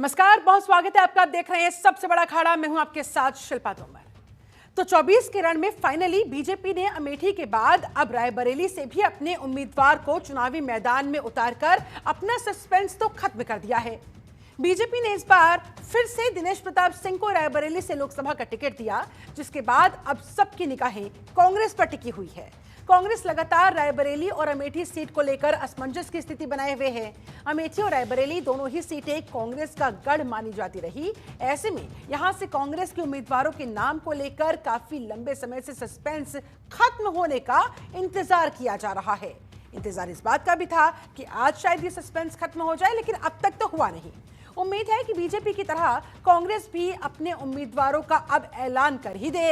नमस्कार, बहुत स्वागत है आपका। आप देख रहे हैं सबसे बड़ा अखाड़ा। मैं हूं आपके साथ शिल्पा तोमर। तो 24 के रण में फाइनली बीजेपी ने अमेठी के बाद अब रायबरेली से भी अपने उम्मीदवार को चुनावी मैदान में उतारकर अपना सस्पेंस तो खत्म कर दिया है। बीजेपी ने इस बार फिर से दिनेश प्रताप सिंह को रायबरेली से लोकसभा का टिकट दिया, जिसके बाद अब सबकी निगाहें कांग्रेस पर टिकी हुई है। कांग्रेस लगातार रायबरेली और अमेठी सीट को लेकर असमंजस की स्थिति बनाए हुए है। अमेठी और रायबरेली दोनों ही सीटें कांग्रेस का गढ़ मानी जाती रही। ऐसे में यहां से कांग्रेस के उम्मीदवारों के नाम को लेकर काफी लंबे समय से सस्पेंस खत्म होने का इंतजार किया जा रहा है। इंतजार इस बात का भी था कि आज शायद ये सस्पेंस खत्म हो जाए, लेकिन अब तक तो हुआ नहीं। उम्मीद है कि बीजेपी की तरह कांग्रेस भी अपने उम्मीदवारों का अब ऐलान कर ही दे।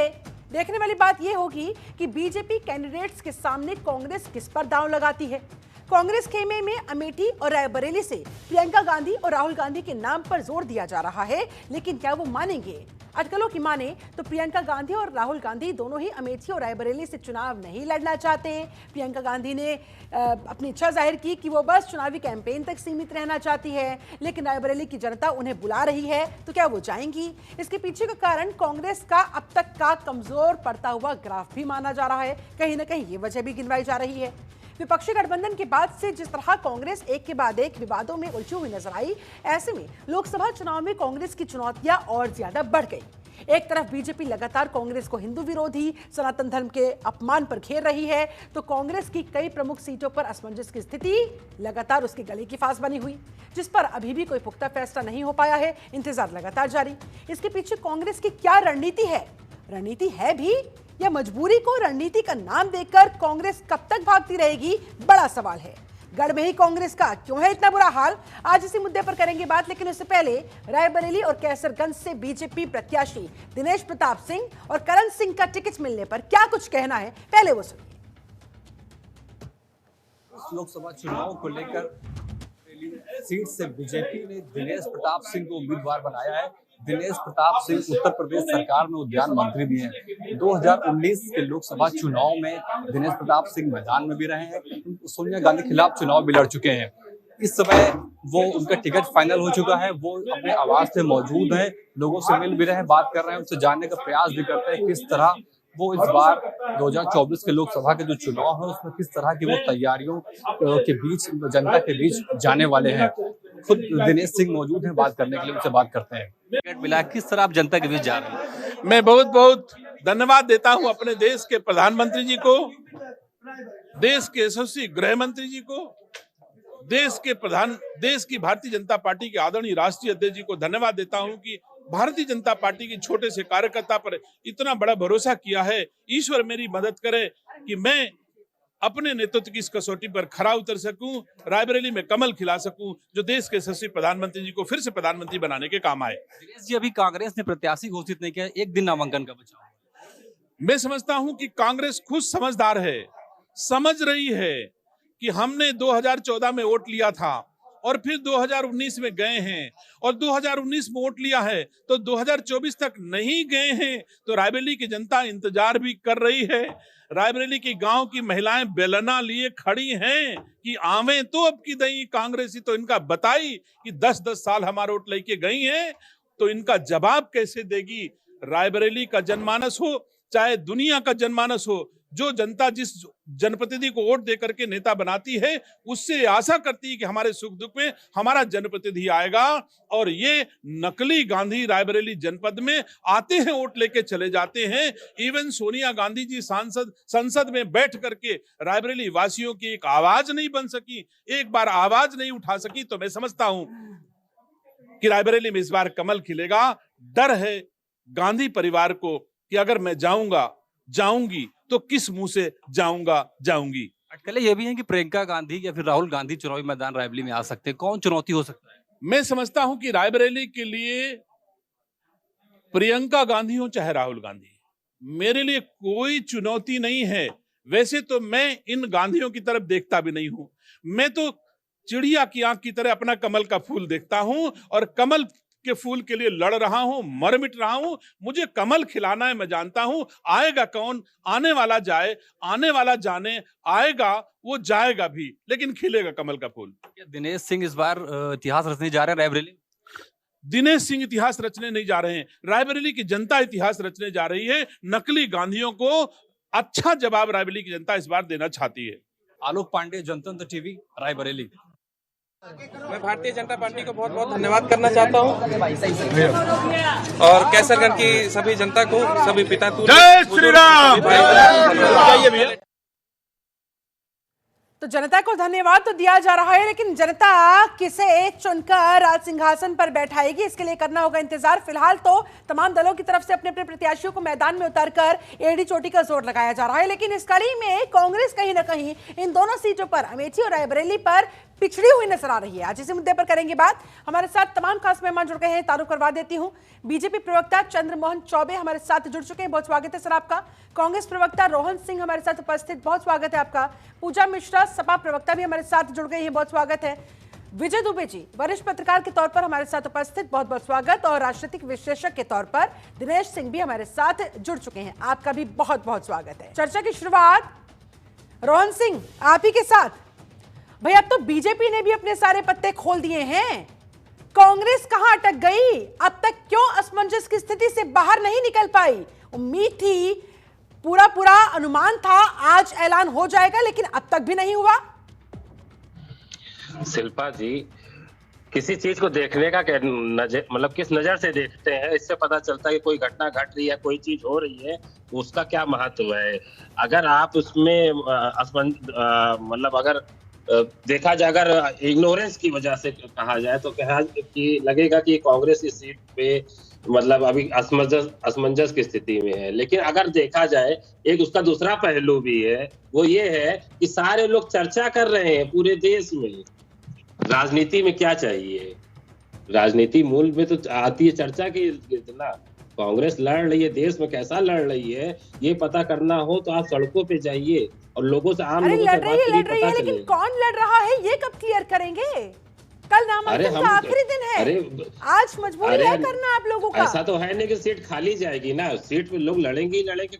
देखने वाली बात यह होगी कि बीजेपी कैंडिडेट्स के सामने कांग्रेस किस पर दांव लगाती है। कांग्रेस खेमे में अमेठी और रायबरेली से प्रियंका गांधी और राहुल गांधी के नाम पर जोर दिया जा रहा है, लेकिन क्या वो मानेंगे? अटकलों की माने तो प्रियंका गांधी और राहुल गांधी दोनों ही अमेठी और रायबरेली से चुनाव नहीं लड़ना चाहते। प्रियंका गांधी ने अपनी इच्छा जाहिर की कि वो बस चुनावी कैंपेन तक सीमित रहना चाहती है, लेकिन रायबरेली की जनता उन्हें बुला रही है, तो क्या वो जाएंगी? इसके पीछे का कारण कांग्रेस का अब तक का कमजोर पड़ता हुआ ग्राफ भी माना जा रहा है। कहीं ना कहीं ये वजह भी गिनवाई जा रही है। विपक्षी गठबंधन के बाद से जिस तरह कांग्रेस एक के बाद एक विवादों में उलझी हुई नजर आई, ऐसे में लोकसभा चुनाव में कांग्रेस की चुनौतियां और ज्यादा बढ़ गई। एक तरफ बीजेपी लगातार कांग्रेस को हिंदू विरोधी, सनातन धर्म के अपमान पर घेर रही है, तो कांग्रेस की कई प्रमुख सीटों पर असमंजस की स्थिति लगातार उसके गले की फांस बनी हुई, जिस पर अभी भी कोई पुख्ता फैसला नहीं हो पाया है। इंतजार लगातार जारी। इसके पीछे कांग्रेस की क्या रणनीति है? रणनीति है भी या मजबूरी को रणनीति का नाम देकर कांग्रेस कब तक भागती रहेगी, बड़ा सवाल है। गढ़ में ही कांग्रेस का क्यों है इतना बुरा हाल? आज इसी मुद्दे पर करेंगे बात, लेकिन उससे पहले रायबरेली और कैसरगंज से बीजेपी प्रत्याशी दिनेश प्रताप सिंह और करण सिंह का टिकट मिलने पर क्या कुछ कहना है, पहले वो सुनिए। लोकसभा चुनाव को लेकर सीट से बीजेपी ने दिनेश प्रताप सिंह को उम्मीदवार बनाया है। दिनेश प्रताप सिंह उत्तर प्रदेश सरकार में उद्यान मंत्री भी हैं। 2019 के लोकसभा चुनाव में दिनेश प्रताप सिंह मैदान में भी रहे हैं। सोनिया गांधी के खिलाफ चुनाव भी लड़ चुके हैं। इस समय वो उनका टिकट फाइनल हो चुका है। वो अपने आवास पे मौजूद हैं, लोगों से मिल भी रहे हैं, बात कर रहे हैं, उनसे जानने का प्रयास भी करते हैं किस तरह वो इस बार 2024 के लोकसभा के जो चुनाव है उसमें किस तरह की वो तैयारियों के बीच, जनता के बीच जाने वाले हैं। खुद दिनेश सिंह मौजूद हैं, बात करने के लिए उनसे बात करते हैं। टिकट मिला, किस तरह आप जनता के बीच जा रहे हैं? मैं बहुत बहुत धन्यवाद देता हूं अपने देश के प्रधानमंत्री जी को, देश के यशस्वी गृह मंत्री जी को, देश की भारतीय जनता पार्टी के आदरणीय राष्ट्रीय अध्यक्ष जी को धन्यवाद देता हूं कि भारतीय जनता पार्टी के छोटे से कार्यकर्ता पर इतना बड़ा भरोसा किया है। ईश्वर मेरी मदद करे कि मैं अपने नेतृत्व की इस कसौटी पर खरा उतर सकूं, रायबरेली में कमल खिला सकूं, जो देश के यशस्वी प्रधानमंत्री जी को फिर से प्रधानमंत्री बनाने के काम आए। दिनेश जी, अभी कांग्रेस ने प्रत्याशी घोषित नहीं किया, एक दिन नामांकन का बचा। मैं समझता हूं कि कांग्रेस खुद समझदार है, समझ रही है कि हमने 2014 में वोट लिया था और फिर 2019 में गए हैं, और 2019 में वोट लिया है तो 2024 तक नहीं गए हैं, तो रायबरेली की जनता इंतजार भी कर रही है। रायबरेली की गांव की महिलाएं बेलना लिए खड़ी हैं कि आवे तो अब की दई कांग्रेसी तो इनका बताई कि 10-10 साल हमारा वोट लेके गई हैं, तो इनका जवाब कैसे देगी? रायबरेली का जनमानस हो चाहे दुनिया का जनमानस हो, जो जनता जिस जनप्रतिनिधि को वोट देकर के नेता बनाती है, उससे आशा करती है कि हमारे सुख दुख में हमारा जनप्रतिनिधि आएगा। और ये नकली गांधी रायबरेली जनपद में आते हैं, वोट लेके चले जाते हैं। इवन सोनिया गांधी जी संसद में बैठ करके रायबरेली वासियों की एक आवाज नहीं बन सकी, एक बार आवाज नहीं उठा सकी। तो मैं समझता हूं कि रायबरेली में इस बार कमल खिलेगा। डर है गांधी परिवार को कि अगर मैं जाऊंगी तो किस मुंह से जाऊंगी। अटकलें ये भी हैं कि प्रियंका गांधी या फिर राहुल गांधी चुनावी मैदान रायबरेली में आ सकते हैं, कौन चुनौती हो सकता है? मैं समझता हूं कि रायबरेली के लिए प्रियंका गांधी हो चाहे राहुल गांधी, मेरे लिए कोई चुनौती नहीं है। वैसे तो मैं इन गांधियों की तरफ देखता भी नहीं हूं, मैं तो चिड़िया की आंख की तरह अपना कमल का फूल देखता हूं और कमल के फूल के लिए लड़ रहा हूं, मर मिट रहा हूं। मुझे कमल खिलाना है, मैं जानता हूं आएगा कौन, आने वाला जाए, आने वाला जाने, आएगा वो जाएगा भी, लेकिन खिलेगा कमल का फूल। क्या दिनेश सिंह इस बार इतिहास रचने जा रहे हैं रायबरेली? दिनेश सिंह इतिहास रचने नहीं जा रहे हैं, रायबरेली की जनता इतिहास रचने जा रही है। नकली गांधियों को अच्छा जवाब रायबरेली की जनता इस बार देना चाहती है। आलोक पांडे, जनतंत्र टीवी, रायबरेली। मैं भारतीय जनता पार्टी को बहुत बहुत धन्यवाद करना चाहता हूं और कैसरगंज की सभी जनता को, सभी पिता जय श्री राम। तो जनता को धन्यवाद तो दिया जा रहा है, लेकिन जनता किसे चुनकर राज सिंहासन पर बैठाएगी, इसके लिए करना होगा इंतजार। फिलहाल तो तमाम दलों की तरफ से अपने अपने प्रत्याशियों को मैदान में उतारकर एड़ी चोटी का जोर लगाया जा रहा है, लेकिन इस कड़ी में कांग्रेस कहीं ना कहीं इन दोनों सीटों पर, अमेठी और रायबरेली पर, पिछड़ी हुई नजर आ रही है। आज इसी मुद्दे पर करेंगे बात। हमारे साथ तमाम खास मेहमान जुड़ गए हैं। तारुफ करवा देती हूं, बीजेपी प्रवक्ता चंद्रमोहन चौबे हमारे साथ जुड़ चुके हैं, बहुत स्वागत है सर आपका। कांग्रेस प्रवक्ता रोहन सिंह हमारे साथ उपस्थित, बहुत स्वागत है आपका। पूजा मिश्रा सपा प्रवक्ता भी हमारे साथ जुड़ गई है, बहुत स्वागत है। विजय दुबे जी वरिष्ठ पत्रकार के तौर पर हमारे साथ उपस्थित, बहुत बहुत स्वागत। और राजनीतिक विश्लेषक के तौर पर दिनेश सिंह भी हमारे साथ जुड़ चुके हैं, आपका भी बहुत बहुत स्वागत है। चर्चा की शुरुआत रोहन सिंह आप ही के साथ। भाई अब तो बीजेपी ने भी अपने सारे पत्ते खोल दिए हैं, कांग्रेस कहां अटक गई? अब तक क्यों असमंजस की स्थिति से बाहर नहीं निकल पाई? उम्मीद थी, पूरा अनुमान था आज ऐलान हो जाएगा, लेकिन अब तक भी नहीं हुआ। शिल्पा जी, किसी चीज को देखने का नजर, मतलब किस नजर से देखते हैं, इससे पता चलता है कि कोई घटना घट रही है, कोई चीज हो रही है, उसका क्या महत्व है। अगर आप उसमें मतलब अगर देखा जाए, अगर इग्नोरेंस की वजह से कहा जाए तो कहा कि लगेगा कि कांग्रेस इस सीट पे मतलब अभी असमंजस की स्थिति में है। लेकिन अगर देखा जाए, एक उसका दूसरा पहलू भी है, वो ये है कि सारे लोग चर्चा कर रहे हैं पूरे देश में। राजनीति में क्या चाहिए, राजनीति मूल में तो आती है चर्चा की ना। कांग्रेस लड़ रही है, देश में कैसा लड़ रही है ये पता करना हो तो आप सड़कों पे जाइए और लोगों से, आम लोगों से बात करिए, पता चलेगा। लेकिन कौन लड़ रहा है ये कब क्लियर करेंगे? कल नामांकन का आखिरी दिन है, आज मजबूरी है करना आप लोगों का। ऐसा तो है नहीं कि सीट खाली जाएगी ना, सीट पे लोग लड़ेंगे ही लड़ेंगे।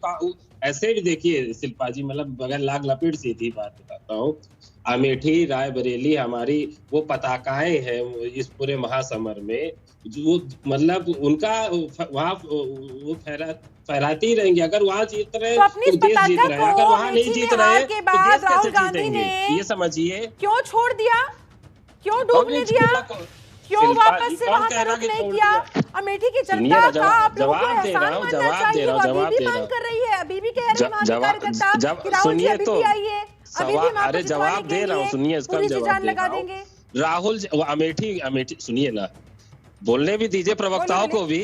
ऐसे भी देखिए शिल्पा जी, मतलब बगैर लाग लपेट सीधी बात बताता हूँ, अमेठी रायबरेली हमारी वो पताकाएं हैं इस पूरे महासमर में, जो मतलब उनका वहाँ वो फहराती रहेंगे। अगर वहाँ जीत रहे तो अपनी तो देश जीत रहे हैं, अगर वहाँ नहीं जीत रहे के तो बाद देश राहुल कैसे गांधी जीतेंगे, ने ये समझिए। क्यों छोड़ दिया, क्यों डूबने दिया, क्यों वापस से वहां का रुख नहीं किया? अमेठी की जनता का आप लोगों को एहसान मानना चाहिए, वो अभी भी मांग कर रही है, अभी भी कह रहे हैं वहां के कार्यकर्ता कि राहुल जी अभी भी आइए, अभी भी अरे जवाब दे रहा हूँ, सुनिए इसका जवाब दे रहा हूँ। राहुल अमेठी सुनिए ना, बोलने भी दीजिए प्रवक्ताओं को भी।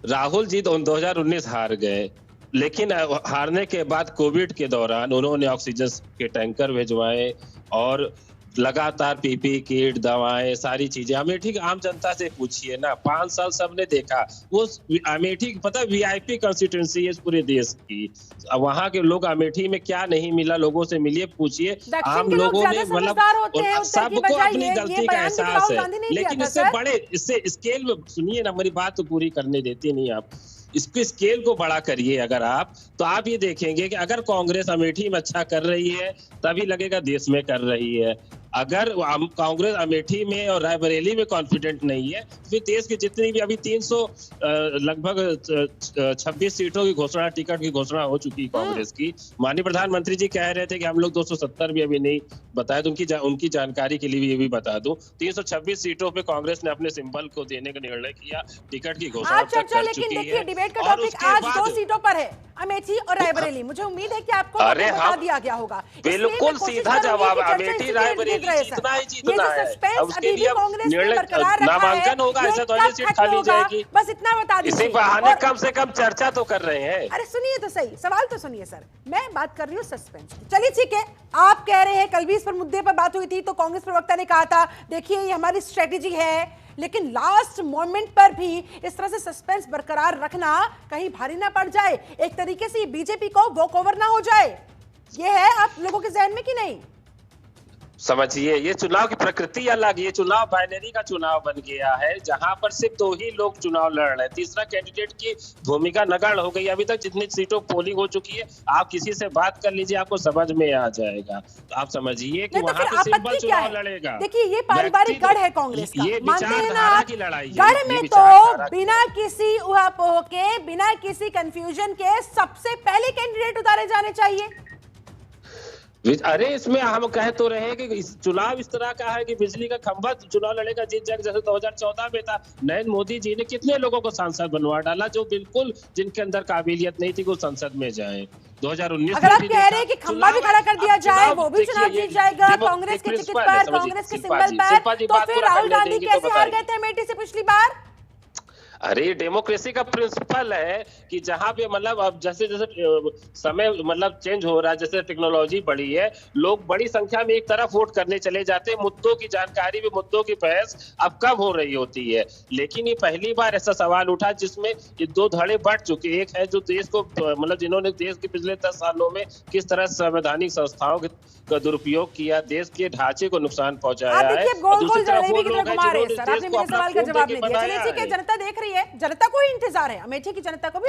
राहुल जी 2019 हार गए, लेकिन हारने के बाद कोविड के दौरान उन्होंने ऑक्सीजन के टैंकर भिजवाए और लगातार पीपी किट, दवाएं, सारी चीजें। अमेठी की आम जनता से पूछिए ना, 5 साल सबने देखा। वो अमेठी पता वीआईपी कंस्टिट्यूएंसी है इस पूरे देश की, वहां के लोग अमेठी में क्या नहीं मिला, लोगों से मिलिए, पूछिए। आम लोगों ने मतलब सबको अपनी गलती का एहसास है, लेकिन इससे बड़े, इससे स्केल में सुनिए ना, मेरी बात तो पूरी करने देती नहीं आप। इसके स्केल को बड़ा करिए अगर आप, तो आप ये देखेंगे कि अगर कांग्रेस अमेठी में अच्छा कर रही है तभी लगेगा देश में कर रही है। अगर कांग्रेस अमेठी में और रायबरेली में कॉन्फिडेंट नहीं है, फिर देश की जितनी भी अभी 300 लगभग 26 सीटों की घोषणा, टिकट की घोषणा हो चुकी कांग्रेस की। माननीय प्रधानमंत्री जी कह रहे थे कि हम लोग 270 भी अभी नहीं बताया, तो उनकी जानकारी के लिए भी ये भी बता दूं, 326 सीटों पे कांग्रेस ने अपने सिंबल को देने का निर्णय किया, टिकट की घोषणा कर चुकी है। डिबेट का टॉपिक आज 2 सीटों पर है, अमेठी और रायबरेली। मुझे उम्मीद है कि आपको बता दिया गया होगा। बिल्कुल सीधा जवाब, अमेठी रायबरेली जीतना ही जीतना है। अब उसके लिए नामांकन होगा, ऐसा तो सीट खाली जाएगी, बस इतना बता दीजिए। इसी बहाने कम से कम चर्चा तो कर रहे हैं। अरे सुनिए तो सही, सवाल तो सुनिए सर, मैं बात कर रही हूँ सस्पेंस। चलिए ठीक है, आप कह रहे हैं कल भी इस पर मुद्दे पर बात हुई थी, तो कांग्रेस प्रवक्ता ने कहा था देखिए ये हमारी स्ट्रेटेजी है, लेकिन लास्ट मोमेंट पर भी इस तरह से सस्पेंस बरकरार रखना कहीं भारी ना पड़ जाए, एक तरीके से बीजेपी को वॉक ओवर ना हो जाए, ये है आप लोगों के जहन में कि नहीं? समझिए, ये चुनाव की प्रकृति अलग, ये चुनाव बाइनरी का चुनाव बन गया है, जहां पर सिर्फ 2 ही लोग चुनाव लड़ रहे हैं। तीसरा कैंडिडेट की भूमिका नगण्य हो गई। अभी तक जितनी सीटों पोलिंग हो चुकी है, आप किसी से बात कर लीजिए, आपको समझ में आ जाएगा। तो आप समझिए कि वहां पे सिंपल चुनाव लड़ेगा। देखिए, ये पारिवारिक गढ़ है कांग्रेस का, ये मानते हैं ना विचारधारा आप? की लड़ाई है। गढ़ में तो बिना किसी उहापोह के, बिना किसी कंफ्यूजन के सबसे पहले कैंडिडेट उतारे जाने चाहिए। अरे इसमें हम कह तो रहे हैं कि इस चुनाव इस तरह का है कि बिजली का खंभा चुनाव लड़ेगा जीत जाएगा, जैसे 2014 में था। नरेंद्र मोदी जी ने कितने लोगों को सांसद बनवा डाला जो बिल्कुल जिनके अंदर काबिलियत नहीं थी कि वो संसद में जाए। 2019 अगर आप कह रहे हैं कि खंभा भी खड़ा कर दिया जाए, वो भी चुनाव जीत जाएगा कांग्रेस के टिकट पर, कांग्रेस के सिंबल पर, तो फिर राहुल गांधी कैसे हार गए थे अमेठी से पिछली बार? अरे डेमोक्रेसी का प्रिंसिपल है कि जहां पे मतलब अब जैसे जैसे समय मतलब चेंज हो रहा है, जैसे टेक्नोलॉजी बढ़ी है, लोग बड़ी संख्या में एक तरफ वोट करने चले जाते हैं। मुद्दों की जानकारी भी, मुद्दों की बहस अब कम हो रही होती है। लेकिन ये पहली बार ऐसा सवाल उठा जिसमें ये 2 धड़े बढ़ चुके। एक है जो देश को मतलब जिन्होंने देश के पिछले 10 सालों में किस तरह संवैधानिक संस्थाओं का दुरुपयोग किया, देश के ढांचे को नुकसान पहुंचाया है। जनता देख रही है, जनता को ही इंतजार है, अमेठी की जनता को भी,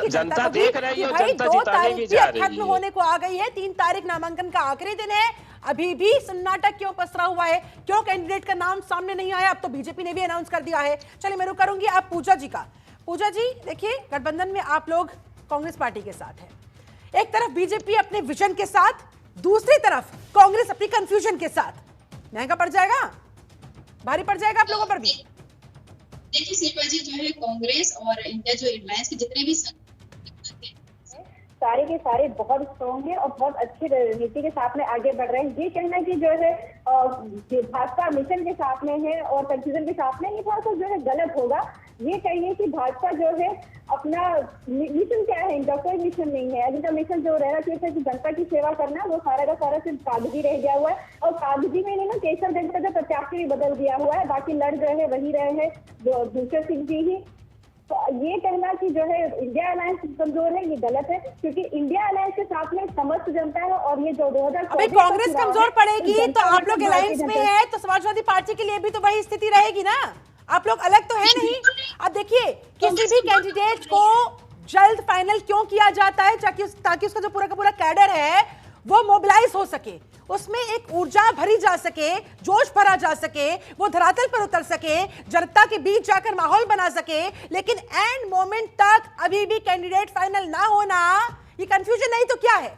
जनता देख रही है, जनता जिताने भी जा रही है। खत्म होने को आ गई है, 3 तारीख नामांकन का आखिरी दिन है। अभी भी सन्नाटा क्यों पसरा हुआ है? क्यों कैंडिडेट का नाम सामने नहीं आया? अब तो बीजेपी ने भी अनाउंस कर दिया है। चलिए मैं रुक करूंगी आप पूजा जी का। पूजा जी देखिए, गठबंधन में आप लोग कांग्रेस पार्टी के साथ है। एक तरफ बीजेपी अपने विजन के साथ, दूसरी तरफ कांग्रेस अपनी कंफ्यूजन के साथ। महंगा पड़ जाएगा, भारी पड़ जाएगा आप लोगों पर भी। देखिए शिल्पा जी, जो है कांग्रेस और इंडिया जो एलायंस के जितने भी सारे के सारे बहुत स्ट्रॉन्ग है और बहुत अच्छी रणनीति के साथ में आगे बढ़ रहे हैं। ये कहना कि जो है भाजपा मिशन के साथ में है और कंफ्यूजन के साथ में, ये थोड़ा सा जो है गलत होगा। ये कहिए कि भाजपा जो है अपना मिशन क्या है, इनका कोई मिशन नहीं है। इनका मिशन जो रहना चाहिए था कि जनता की सेवा करना, वो सारा का सारा सिर्फ कागजी रह गया हुआ है। और कागजी में ना केशवगंज का जो प्रत्याशी भी बदल दिया हुआ है, बाकी लड़ रहे हैं वही रहे हैं जो दूसरे सिंह जी ही। तो ये कहना कि जो है इंडिया अलायंस कमजोर है, ये गलत है, क्योंकि इंडिया अलायंस के साथ में समस्त जनता है। और ये जो 2024 कांग्रेस कमजोर पड़ेगी तो आप लोग अलायंस में है, तो समाजवादी पार्टी के लिए भी तो वही स्थिति रहेगी ना। आप लोग अलग तो है नहीं। अब देखिए, किसी भी कैंडिडेट को जल्द फाइनल क्यों किया जाता है, ताकि उसका जो पूरा का पूरा कैडर है वो मोबिलाइज हो सके, उसमें एक ऊर्जा भरी जा सके, जोश भरा जा सके, वो धरातल पर उतर सके, जनता के बीच जाकर माहौल बना सके। लेकिन एंड मोमेंट तक अभी भी कैंडिडेट फाइनल ना होना, ये कंफ्यूजन नहीं तो क्या है?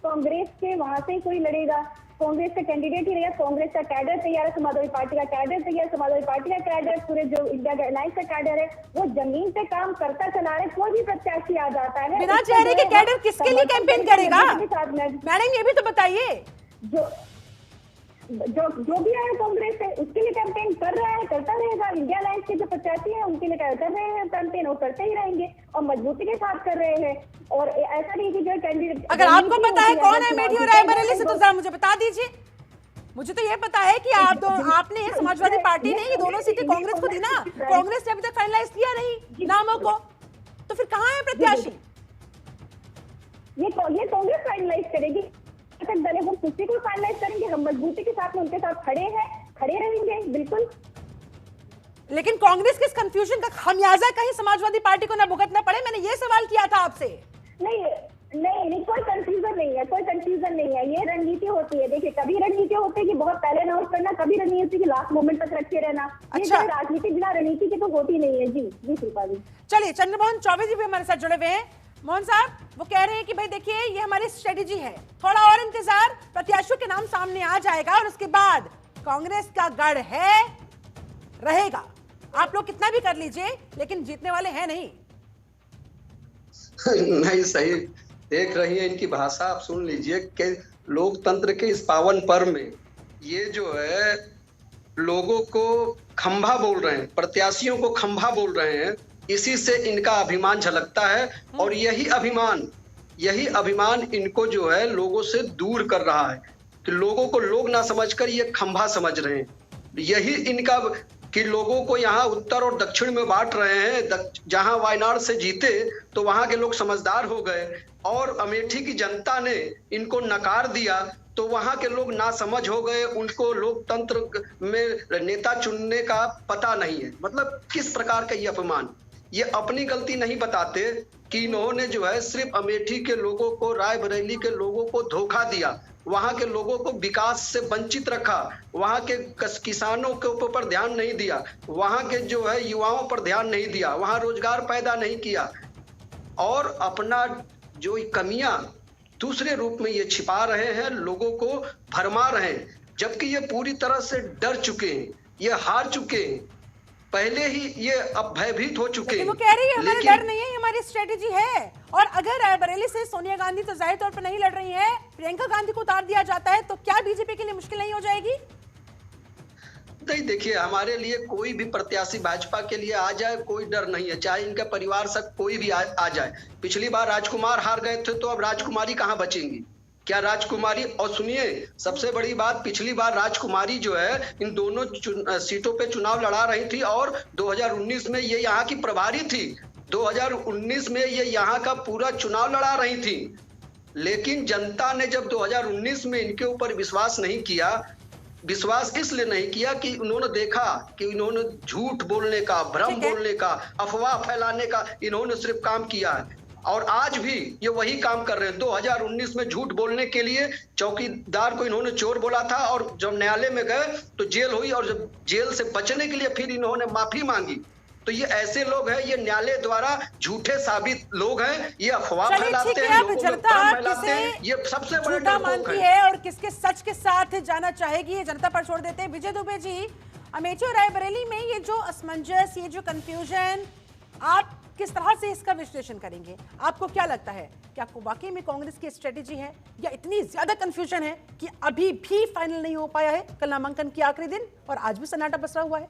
कांग्रेस के वहां से कोई लड़ेगा, कांग्रेस का कैंडिडेट ही रहेगा, कांग्रेस का कैडर तैयार है, समाजवादी पार्टी का कैडर तैयार, समाजवादी पार्टी का कैडर, पूरे जो इंडिया अलायंस का कैडर है वो जमीन पे काम करता चला रहे। कोई भी प्रत्याशी आ जाता है बिना चेहरे के कैडर किसके लिए कैंपेन करेगा? मैडम ये भी तो बताइए। जो भी आया कांग्रेस से उसके लिए कैंपेन कर रहा है, करता रहेगा। इंडिया अलायंस के जो प्रत्याशी हैं उनके लिए कर रहे हैं कैंपेन, वो करते ही रहेंगे और मजबूती के साथ कर रहे हैं। और ऐसा नहीं कि जो कैंडिडेट, अगर आपको पता है कौन है अमेठी और रायबरेली से, तो जरा मुझे बता दीजिए। मुझे तो ये पता है कि आपने समाजवादी पार्टी ने ये दोनों सीटें कांग्रेस को दी ना, कांग्रेस ने अभी तक फाइनलाइज किया नहीं नामों को, तो फिर कहाँ है प्रत्याशी? ये कांग्रेस फाइनलाइज करेगी, दल हम किसी को फाइनलाइज करेंगे, हम मजबूती के साथ में उनके साथ खड़े हैं, खड़े रहेंगे बिल्कुल। लेकिन कांग्रेस के इस कंफ्यूजन का खमियाजा कहीं समाजवादी पार्टी को ना भुगतना पड़े, मैंने ये सवाल किया था आपसे। नहीं, कोई कंफ्यूजन नहीं है, कोई कंफ्यूजन नहीं है। ये रणनीति होती है। देखिए, कभी रणनीति होती है कि बहुत पहले अनाउंस करना, कभी रणनीति की लास्ट मोमेंट तक रखे रहना। अच्छा, राजनीति बिना रणनीति की तो होती नहीं है। जी शिल्पा जी। चलिए, चंद्रमोहन चौबे जी भी हमारे साथ जुड़े हुए हैं। मोहन साहब, वो कह रहे हैं कि भाई देखिए, ये हमारी स्ट्रेटेजी है, थोड़ा और इंतजार, प्रत्याशियों के नाम सामने आ जाएगा और उसके बाद कांग्रेस का गढ़ है, रहेगा। आप लोग कितना भी कर लीजिए, लेकिन जीतने वाले हैं नहीं। नहीं, सही देख रही है इनकी भाषा, आप सुन लीजिए कि लोकतंत्र के इस पावन पर्व में ये जो है लोगों को खंभा बोल रहे हैं, प्रत्याशियों को खंभा बोल रहे हैं। इसी से इनका अभिमान झलकता है और यही अभिमान इनको जो है लोगों से दूर कर रहा है कि लोगों को लोग ना समझकर ये खंभा समझ रहे हैं। यही इनका कि लोगों को यहाँ उत्तर और दक्षिण में बांट रहे हैं। जहां वायनाड से जीते तो वहां के लोग समझदार हो गए और अमेठी की जनता ने इनको नकार दिया तो वहां के लोग नासमझ हो गए, उनको लोकतंत्र में नेता चुनने का पता नहीं है। मतलब किस प्रकार का ये अपमान। ये अपनी गलती नहीं बताते कि इन्होंने जो है सिर्फ अमेठी के लोगों को, रायबरेली के लोगों को धोखा दिया, वहां के लोगों को विकास से वंचित रखा, वहां के किसानों के ऊपर ध्यान नहीं दिया, वहां के जो है युवाओं पर ध्यान नहीं दिया, वहां रोजगार पैदा नहीं किया और अपना जो कमियां दूसरे रूप में ये छिपा रहे हैं, लोगों को भरमा रहे हैं, जबकि ये पूरी तरह से डर चुके हैं, ये हार चुके हैं, पहले ही ये अब भयभीत हो चुके हैं। वो कह रही है हमारा डर नहीं है, हमारी स्ट्रेटेजी है। और अगर रायबरेली से सोनिया गांधी तो जाहिर तौर पर नहीं लड़ रही है, प्रियंका गांधी को उतार दिया जाता है तो क्या बीजेपी के लिए मुश्किल नहीं हो जाएगी? नहीं, देखिए हमारे लिए कोई भी प्रत्याशी भाजपा के लिए आ जाए कोई डर नहीं है, चाहे इनका परिवार सब कोई भी आ जाए। पिछली बार राजकुमार हार गए थे तो अब राजकुमारी कहां बचेंगी? क्या राजकुमारी? और सुनिए सबसे बड़ी बात, पिछली बार राजकुमारी जो है इन दोनों सीटों पे चुनाव लड़ा रही थी और 2019 में ये यहाँ की प्रभारी थी। 2019 में ये यहाँ का पूरा चुनाव लड़ा रही थी, लेकिन जनता ने जब 2019 में इनके ऊपर विश्वास नहीं किया, विश्वास इसलिए नहीं किया कि उन्होंने देखा कि इन्होंने झूठ बोलने का, भ्रम बोलने का, अफवाह फैलाने का इन्होंने सिर्फ काम किया है और आज भी ये वही काम कर रहे हैं। 2019 में झूठ बोलने के लिए चौकीदार को इन्होंने चोर बोला था और जब न्यायालय में गए तो जेल हुई और जब जेल से बचने के लिए फिर इन्होंने माफी मांगी। तो ये ऐसे लोग हैं, ये न्यायालय द्वारा झूठे साबित लोग हैं, ये अफवाह फैलाते हैं, लोगों में भ्रम फैलाते हैं, ये सबसे बड़े डरपोक मानती है और किसके सच के साथ जाना चाहेगी ये जनता पर छोड़ देते हैं। विजय दुबे जी, अमेठी और रायबरेली में ये जो असमंजस, ये जो कंफ्यूजन, आप किस तरह से इसका विश्लेषण करेंगे? आपको क्या लगता है कि आपको वाकई में कांग्रेस की स्ट्रेटेजी है या इतनी ज्यादा कंफ्यूजन है कि अभी भी फाइनल नहीं हो पाया है? कल नामांकन की आखिरी दिन और आज भी सन्नाटा पसरा हुआ है।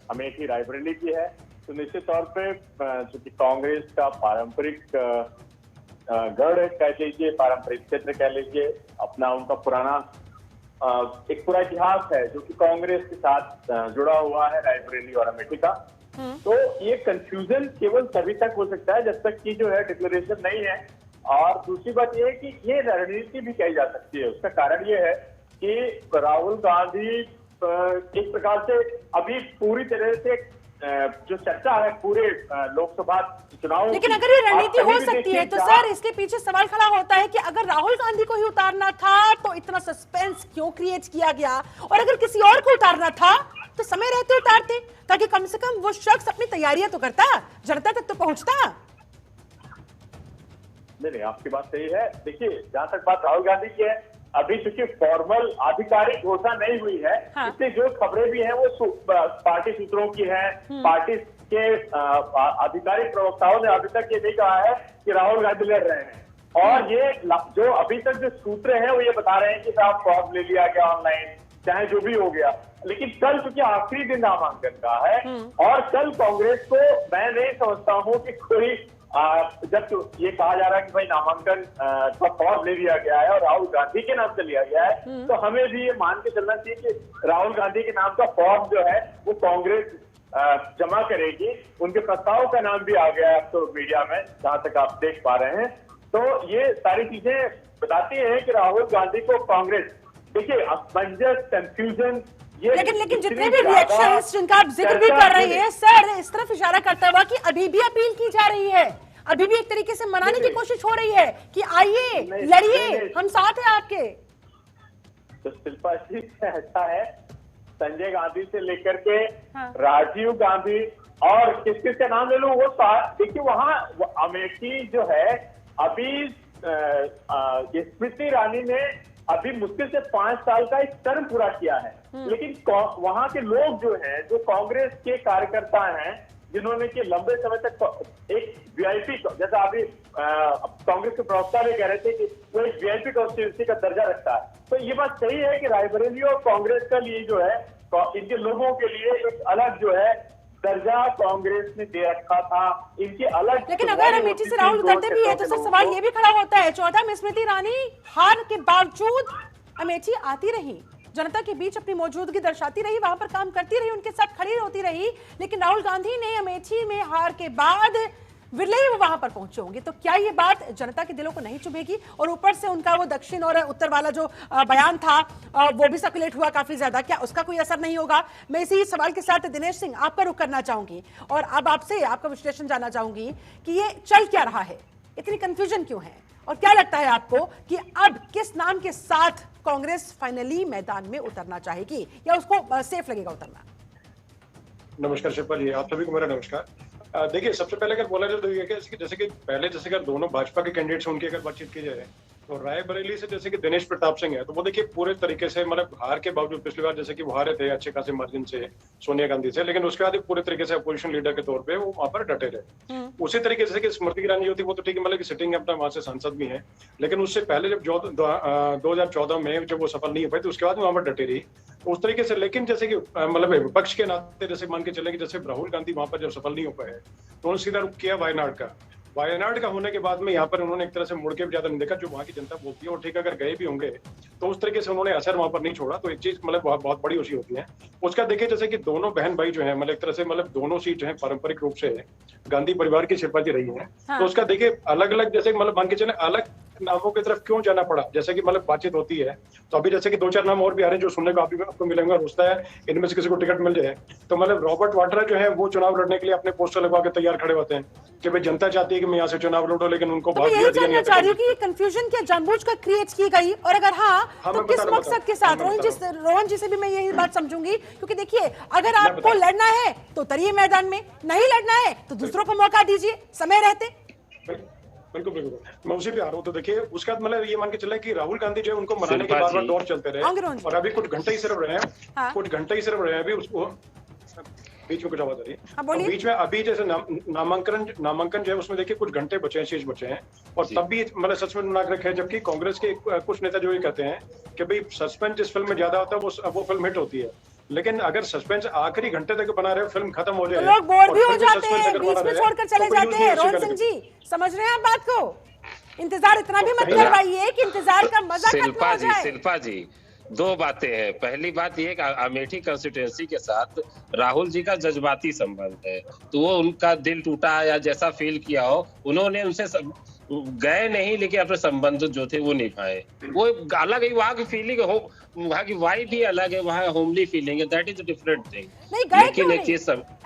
अमेठी रायबरेली की है तो निश्चित तौर पे चूंकि कांग्रेस का पारंपरिक गढ़ कह लीजिए, पारंपरिक क्षेत्र कह लीजिए, अपना उनका पुराना एक पूरा इतिहास है जो कि कांग्रेस के साथ जुड़ा हुआ है, रायबरेली और अमेठी का। तो ये कंफ्यूजन केवल तभी तक हो सकता है जब तक कि जो है डिक्लेरेशन नहीं है। और दूसरी बात ये है कि ये रणनीति भी कही जा सकती है। उसका कारण ये है कि राहुल गांधी एक प्रकार से अभी पूरी तरह से जो चर्चा है पूरे लोकसभा चुनाव, लेकिन अगर ये रणनीति हो सकती है तो सर इसके पीछे सवाल खड़ा होता है कि अगर राहुल गांधी को ही उतारना था तो इतना सस्पेंस क्यों क्रिएट किया गया, और अगर किसी और को उतारना था तो समय रहते उतारते ताकि कम से कम वो शख्स अपनी तैयारियां तो करता, जनता तक तो पहुंचता। नहीं, आपकी बात सही है। देखिए जहां तक बात राहुल गांधी की है, अभी चूंकि फॉर्मल आधिकारिक घोषणा नहीं हुई है, इसलिए जो खबरें भी हैं वो पार्टी सूत्रों की हैं। पार्टी के आधिकारिक प्रवक्ताओं ने अभी तक ये नहीं कहा है कि राहुल गांधी लड़ रहे हैं। और ये जो अभी तक जो सूत्र हैं वो ये बता रहे हैं कि साहब फॉर्म ले लिया गया ऑनलाइन, चाहे जो भी हो गया। लेकिन कल चूंकि आखिरी दिन नामांकन का है और कल कांग्रेस को मैं नहीं समझता हूँ कि कोई जब तो ये कहा जा रहा है कि भाई नामांकन का फॉर्म ले लिया गया है और राहुल गांधी के नाम से लिया गया है, तो हमें भी ये मान के चलना चाहिए कि राहुल गांधी के नाम का फॉर्म जो है वो कांग्रेस जमा करेगी। उनके प्रस्ताव का नाम भी आ गया है अब तो मीडिया में, जहां तक आप देख पा रहे हैं। तो ये सारी चीजें बताती हैं कि राहुल गांधी को कांग्रेस, देखिए असमंजस, कंफ्यूजन, लेकिन जितने भी रिएक्शंस जिनका आप जिक्र भी कर रही है सर, इस तरफ इशारा करता हुआ कि अभी भी अपील की जा रही है, अभी भी एक तरीके से मनाने की कोशिश हो रही है कि आइए लड़िए, हम साथ हैं आपके। तो शिल्पा जी ऐसा है, संजय गांधी से लेकर के राजीव गांधी और किस किस का नाम ले लो वो देखिए वहां अमेठी जो है अभी स्मृति ईरानी ने अभी मुश्किल से 5 साल का एक टर्म पूरा किया है, लेकिन वहां के लोग जो हैं, जो कांग्रेस के कार्यकर्ता हैं, जिन्होंने कि लंबे समय तक एक वीआईपी, जैसा अभी कांग्रेस के प्रवक्ता भी कह रहे थे कि वो एक वीआईपी कॉन्स्टिट्यूंसी का दर्जा रखता है। तो ये बात सही है कि रायबरेली और कांग्रेस का लिए जो है इनके लोगों के लिए एक अलग जो है दर्जा कांग्रेस ने दे रखा था, इनके अलग। लेकिन अगर अमेठी से राहुल उतरते भी है तो सर सवाल ये भी खड़ा होता है, 14 में स्मृति ईरानी हार के बावजूद अमेठी आती रही, जनता के बीच अपनी मौजूदगी दर्शाती रही, वहां पर काम करती रही, उनके साथ खड़ी होती रही, लेकिन राहुल गांधी ने अमेठी में हार के बाद विरले ही वो वहां पर पहुंचे होंगे। तो क्या ये बात जनता के दिलों को नहीं चुभेगी? और ऊपर से उनका वो दक्षिण और उत्तर वाला जो बयान था वो भी सर्कुलेट हुआ काफी ज्यादा, क्या उसका कोई असर नहीं होगा? मैं इसी सवाल के साथ दिनेश सिंह आपका रुख करना चाहूंगी और अब आपसे आपका विश्लेषण जानना चाहूंगी कि ये चल क्या रहा है, इतनी कंफ्यूजन क्यों है, और क्या लगता है आपको कि अब किस नाम के साथ कांग्रेस फाइनली मैदान में उतरना चाहेगी, या उसको सेफ लगेगा उतरना? नमस्कार शिल्पा जी, आप सभी को मेरा नमस्कार। देखिए, सबसे पहले अगर बोला जाए तो ये जैसे कि पहले जैसे अगर दोनों भाजपा के कैंडिडेट्स उनकी अगर बातचीत की जाए तो रायबरेली से जैसे कि दिनेश प्रताप सिंह है, तो वो देखिए पूरे तरीके से मतलब हार के बावजूद पिछली बार जैसे कि वो हारे थे अच्छे खासे मार्जिन से सोनिया गांधी से, लेकिन उसके बाद पूरे तरीके से अपोजिशन लीडर के तौर पे वो वहां पर डटे रहे। उसी तरीके से कि स्मृति ईरानी जो थी वो तो ठीक है, मतलब कि सिटिंग अपना वहां से सांसद भी है, लेकिन उससे पहले जब 2014 में जब वो सफल नहीं हो पाई तो उसके बाद वहां पर डटे रही उस तरीके से। लेकिन जैसे कि मतलब विपक्ष के नाते जैसे मान के चले कि जैसे राहुल गांधी वहां पर जब सफल नहीं हो पाए तो उन्होंने सीधा रुख किया वायनाड का होने के बाद में यहाँ पर उन्होंने एक तरह से मुड़ के भी ज्यादा नहीं देखा जो वहाँ की जनता बोलती है, और ठीक अगर गए भी होंगे तो उस तरीके से उन्होंने असर वहां पर नहीं छोड़ा। तो एक चीज मतलब बहुत बड़ी खुशी होती है उसका। देखिए जैसे कि दोनों बहन भाई जो है मतलब एक तरह से मतलब दोनों सीट जो है पारंपरिक रूप से गांधी परिवार की शिल्पा जी रही है। हाँ। तो उसका देखिए अलग अलग जैसे मतलब मान के चले अलग नामों की तरफ क्यों जाना पड़ा, जैसे कि मतलब बातचीत होती है तो अभी जैसे कि 2-4 नाम और भी आ रहे हैं जो सुनने को आपको मिलेंगे, और होता है इनमें से किसी को टिकट मिल जाए तो मतलब रॉबर्ट वाड्रा जो है वो चुनाव लड़ने के लिए अपने पोस्टर लगवा के तैयार खड़े होते हैं कि भाई जनता चाहती है कि मैं यहाँ से चुनाव लड़ूं, लेकिन उनको तो यही जानना चाह रही हूँ कि कंफ्यूजन क्या जानबूझकर क्रिएट की गई, और अगर हाँ तो किस मकसद के साथ? रोहन जी से भी मैं यही बात समझूंगी, क्योंकि देखिए अगर आपको लड़ना है तो उतरिए मैदान में, नहीं लड़ना है तो दूसरों को मौका दीजिए समय रहते। बिल्कुल मैं उसी पे आ रहा हूँ। तो देखिए उसका मतलब ये मान के चला कि राहुल गांधी जो है उनको मनाने के बार दौर चलते रहे, और अभी कुछ घंटे ही सिर्फ रहे हैं, कुछ घंटे ही सिर्फ रहे हैं अभी उसको बीच में कुछ आवाज आ रही है। तो बीच में अभी जैसे नामांकन जो है उसमें देखिए कुछ घंटे बचे हैं, शेष बचे हैं, और तब भी मतलब सस्पेंड बना के रखे हैं, जबकि कांग्रेस के कुछ नेता जो ये कहते हैं कि भाई सस्पेंस जिस फिल्म में ज्यादा होता है वो फिल्म हिट होती है, लेकिन अगर सस्पेंस आखिरी घंटे तक बना रहे हो फिल्म खत्म हो जाए तो लोग बोर भी हो जाते हैं, बीच में छोड़कर चले जाते हैं। रोहन सिंह जी समझ रहे हैं आप बात को? इंतजार इतना भी मत करवाइए कि इंतजार का मजा खत्म हो जाए। शिल्पा जी, दो बातें हैं। पहली बात ये कि अमेठी कंस्टिट्यूएंसी के साथ राहुल जी का जज्बाती संबंध है, तो वो उनका दिल टूटा या जैसा फील किया हो, उन्होंने उनसे गए नहीं लेकिन अपने संबंध जो थे वो निभाए। वो अलग ही वहाँ की फीलिंग हो, वहाँ की वाइब भी अलग है, वहाँ होमली फीलिंग है, that is a different thing. नहीं गए क्यों नहीं?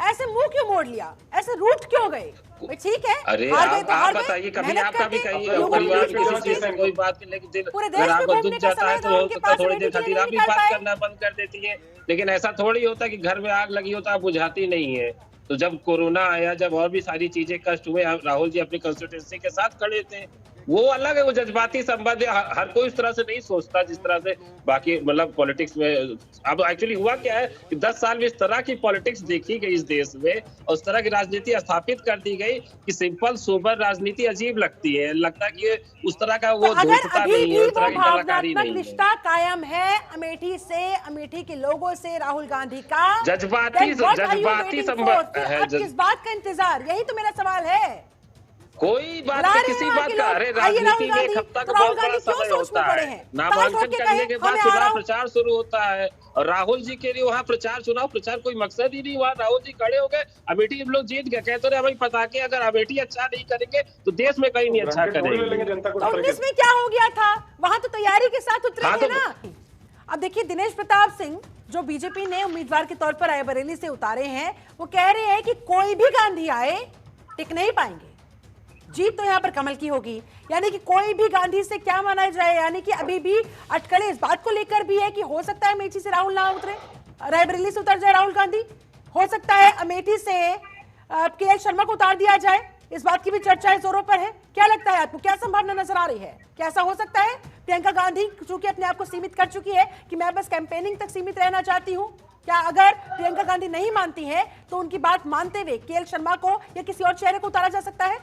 ऐसे मुंह क्यों मोड़ लिया, ऐसे रूठ क्यों गए? ठीक है, अरे आप बताइए, कभी आपका भी कहीं परिवार किसी चीज से कोई बात की, लेकिन अगर आपको दुख जाता है तो थोड़ी देर खातिर आप भी बात करना बंद कर देती है, लेकिन ऐसा थोड़ी होता कि घर में आग लगी हो तो आप बुझाती नहीं है। तो जब कोरोना आया, जब और भी सारी चीजें कष्ट हुए, राहुल जी अपनी कंस्टिट्यूएंसी के साथ खड़े थे, वो अलग है, वो जज्बाती संबंध है। हर कोई इस तरह से नहीं सोचता जिस तरह से बाकी मतलब पॉलिटिक्स में। अब एक्चुअली हुआ क्या है कि 10 साल में इस तरह की पॉलिटिक्स देखी गई इस देश में, और उस तरह की राजनीति स्थापित कर दी गई कि सिंपल सोबर राजनीति अजीब लगती है, लगता है कि उस तरह का वो धूर्तता नहीं है, उस तरह की कलाकारी नहीं है। रिश्ता कायम है अमेठी से, अमेठी के लोगों से राहुल गांधी का जज्बाती संबंध है। किस बात का इंतजार, यही तो मेरा सवाल है। कोई बात नहीं, किसी बात का। अरे राजनीति में एक हफ्ता का बहुत बड़ा समय होता है, नामांकन करने के बाद चुनाव प्रचार शुरू होता है, और राहुल जी के लिए वहाँ चुनाव प्रचार कोई मकसद ही नहीं। वहाँ राहुल जी खड़े हो गए, अमेठी हम लोग जीत गए, कहते रहे हमें पता कि अगर अमेठी अच्छा नहीं करेंगे तो देश में कहीं नहीं अच्छा करेंगे। 19 में क्या हो गया था, वहाँ तो तैयारी के साथ उतरे थे ना। अब देखिए दिनेश प्रताप सिंह जो बीजेपी ने उम्मीदवार के तौर पर रायबरेली से उतारे हैं, वो कह रहे हैं कि कोई भी गांधी आए टिक नहीं पाएंगे, जीत तो यहाँ पर कमल की होगी। यानी कि कोई भी गांधी से क्या माना जाए, यानी कि अभी भी अटकलें इस बात को लेकर भी है कि हो सकता है अमेठी से राहुल ना उतरे, रायबरेली से उतर जाए राहुल गांधी, हो सकता है अमेठी से के शर्मा को उतार दिया जाए, इस बात की भी चर्चाएं जोरों पर है। क्या लगता है आपको, क्या संभावना नजर आ रही है, क्या ऐसा हो सकता है? प्रियंका गांधी चूंकि अपने आप को सीमित कर चुकी है कि मैं बस कैंपेनिंग तक सीमित रहना चाहती हूँ, क्या अगर प्रियंका गांधी नहीं मानती है तो उनकी बात मानते हुए के शर्मा को या किसी और चेहरे को उतारा जा सकता है?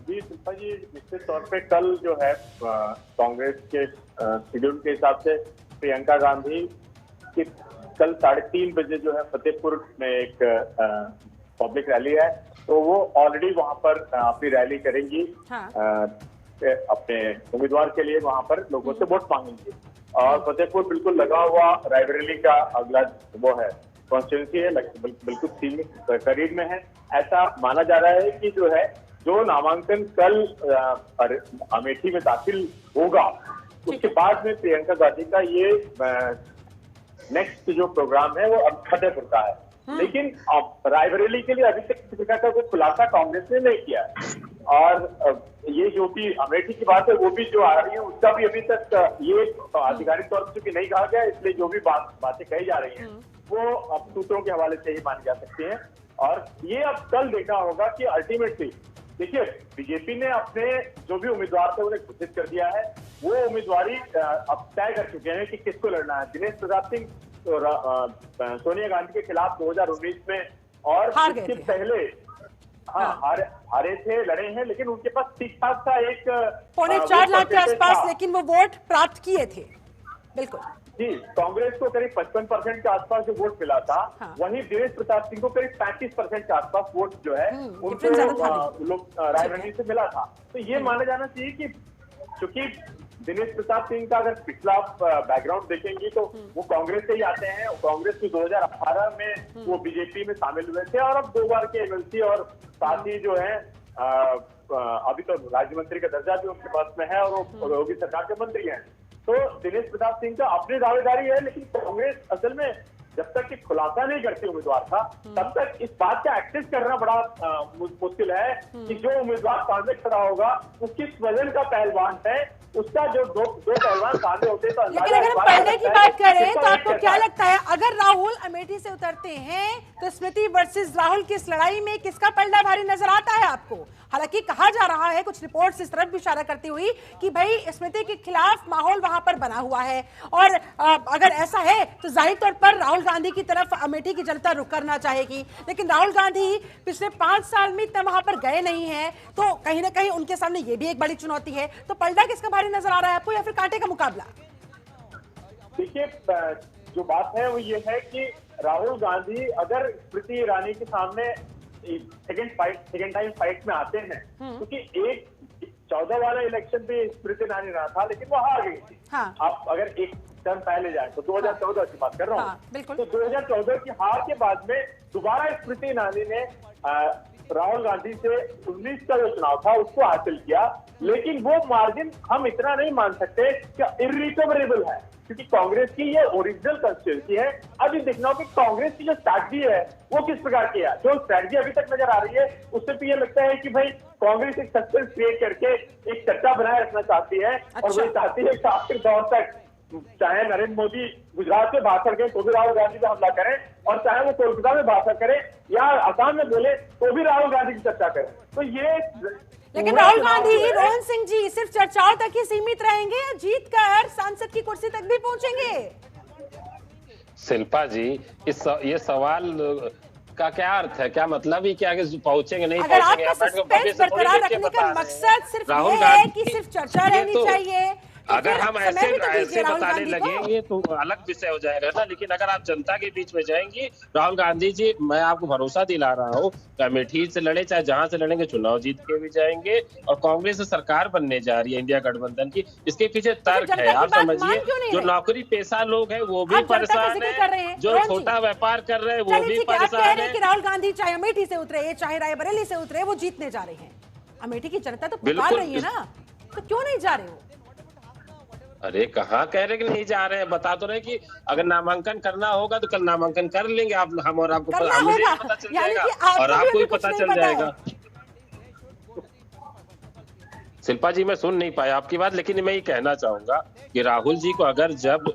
जी शिल्पा जी, निश्चित तौर पे कल जो है कांग्रेस के शेड्यूल के हिसाब से प्रियंका गांधी की कल 3:30 बजे जो है फतेहपुर में एक पब्लिक रैली है, तो वो ऑलरेडी वहां पर अपनी रैली करेंगी। हाँ। अपने उम्मीदवार के लिए वहां पर लोगों से वोट मांगेंगे। और फतेहपुर बिल्कुल लगा हुआ रायबरेली का अगला वो है कॉन्स्टिट्यूंसी है, बिल्कुल सीमित करीब में है। ऐसा माना जा रहा है कि जो नामांकन कल अमेठी में दाखिल होगा उसके बाद में प्रियंका गांधी का ये नेक्स्ट जो प्रोग्राम है वो अब फतेहपुर का है। लेकिन अब रायबरेली के लिए अभी तक किसी प्रकार का कोई खुलासा कांग्रेस ने नहीं किया है। और ये जो भी अमेठी की बात है वो भी जो आ रही है उसका भी अभी तक ये आधिकारिक तौर पर चूंकि नहीं कहा गया, इसलिए जो भी बातें कही जा रही हैं वो अब सूत्रों के हवाले से ही मानी जा सकती हैं। और ये अब कल देखना होगा कि अल्टीमेटली देखिए बीजेपी ने अपने जो भी उम्मीदवार थे उन्हें घोषित कर दिया है, वो उम्मीदवारी अब तय कर चुके हैं कि किसको लड़ना है। दिनेश प्रताप सिंह तो सोनिया गांधी के खिलाफ 2019 में और इसके पहले हारे थे, लड़े हैं, लेकिन उनके पास ठीक ठाक था एक 4.25 लाख के आसपास, लेकिन वो वोट प्राप्त किए थे। बिल्कुल जी, कांग्रेस को करीब 55% के आसपास जो वोट मिला था, वहीं दिनेश प्रताप सिंह को करीब 35% के आसपास वोट जो है उनको लोग रायबरेली से मिला था। तो ये माना जाना चाहिए कि चूंकि दिनेश प्रताप सिंह का अगर पिछला बैकग्राउंड देखेंगे तो वो कांग्रेस से ही आते हैं। कांग्रेस की 2018 में वो बीजेपी में शामिल हुए थे और अब 2 बार के एमएलसी और साथ ही जो है अभी तो राज्य मंत्री का दर्जा भी उनके पास में है और वो योगी सरकार के मंत्री हैं। तो दिनेश प्रताप सिंह का अपनी दावेदारी है, लेकिन कांग्रेस असल में जब तक कि खुलासा नहीं करती उम्मीदवार का तब तक इस बात का एक्सेस करना बड़ा मुश्किल है कि जो उम्मीदवार सामने खड़ा होगा वो किस वजन का पहलवान है। उसका जो दो पहलवान सामने होते हैं तो लेकिन अगर हम पहले की बात करें तो आपको क्या लगता है, अगर राहुल अमेठी से उतरते हैं तो स्मृति वर्सेस राहुल की इस लड़ाई में किसका पलड़ा भारी नजर आता है आपको? हालांकि कहा जा रहा है, कुछ रिपोर्ट्स इस तरफ भी इशारा करती हुई कि भाई स्मृति के खिलाफ माहौल वहां पर बना हुआ है और अगर ऐसा है तो जाहिर तौर पर राहुल गांधी की तरफ अमेठी की जनता रुख करना चाहेगी। लेकिन राहुल गांधी पिछले 5 साल में इतना वहां पर गए नहीं है, तो कहीं ना कहीं उनके सामने ये भी एक बड़ी चुनौती है। तो पलड़ा किसका भारी नजर आ रहा है आपको, या फिर कांटे का मुकाबला? देखिए, जो बात है वो ये है कि राहुल गांधी अगर स्मृति ईरानी के सामने सेकेंड टाइम फाइट में आते हैं, क्योंकि एक 14 वाला इलेक्शन भी स्मृति ईरानी रहा था लेकिन वो हार गई थी। आप अगर एक टर्म पहले जाए तो 2014 की बात कर रहा हूँ, तो 2014 की हार के बाद में दोबारा स्मृति ईरानी ने राहुल गांधी से 19 का जो चुनाव था उसको हासिल किया। लेकिन वो मार्जिन हम इतना नहीं मान सकते कि इरिकवरेबल है, क्योंकि कांग्रेस की ये ओरिजिनल कंस्टिट्यूंसी है। अभी देखना हो कि कांग्रेस की जो स्ट्रैटेजी है वो किस प्रकार की है। जो स्ट्रैटेजी अभी तक नजर आ रही है उससे भी ये लगता है कि भाई कांग्रेस एक सस्पेंस क्रिएट करके एक चर्चा बनाए रखना चाहती है। और वो चाहती है कि आखिर दौर तक चाहे नरेंद्र मोदी गुजरात में भाषण करें तो भी राहुल गांधी पर हमला करें, और चाहे वो कोलकाता में भाषण करें या असम में बोले तो भी राहुल गांधी की चर्चा करें। तो ये लेकिन राहुल गांधी, रोहन सिंह जी सिर्फ चर्चाओं तक ही सीमित रहेंगे या जीत कर सांसद की कुर्सी तक भी पहुंचेंगे? शिल्पा जी, ये सवाल का क्या अर्थ है, क्या मतलब ही क्या कि पहुंचेंगे नहीं पहुंचेंगे? आपका सस्पेंस बरकरार रखने का मकसद सिर्फ ये है कि सिर्फ चर्चा रहनी चाहिए। अगर हम ऐसे बताने लगेंगे तो अलग विषय हो जाएगा ना। लेकिन अगर आप जनता के बीच में जाएंगे, राहुल गांधी जी, मैं आपको भरोसा दिला रहा हूँ, अमेठी से लड़े चाहे जहां से लड़ेंगे चुनाव जीत के भी जाएंगे। और कांग्रेस से सरकार बनने जा रही है इंडिया गठबंधन की, इसके पीछे तर्क है। आप समझिए, जो नौकरी पेशा लोग हैं वो भी परेशान है, जो छोटा व्यापार कर रहे हैं वो भी परेशान है। राहुल गांधी चाहे अमेठी से उतरे चाहे रायबरेली से उतरे, वो जीतने जा रहे हैं। अमेठी की जनता तो पुकार रही है ना, तो क्यों नहीं जा रहे हो? अरे कहाँ कह रहे कि नहीं जा रहे हैं, बता तो रहे कि अगर नामांकन करना होगा तो कल नामांकन कर लेंगे आप, हम और आपको पता चल जाएगा और आपको भी पता चल जाएगा। शिल्पा जी, मैं सुन नहीं पाया आपकी बात, लेकिन मैं ये कहना चाहूंगा कि राहुल जी को अगर जब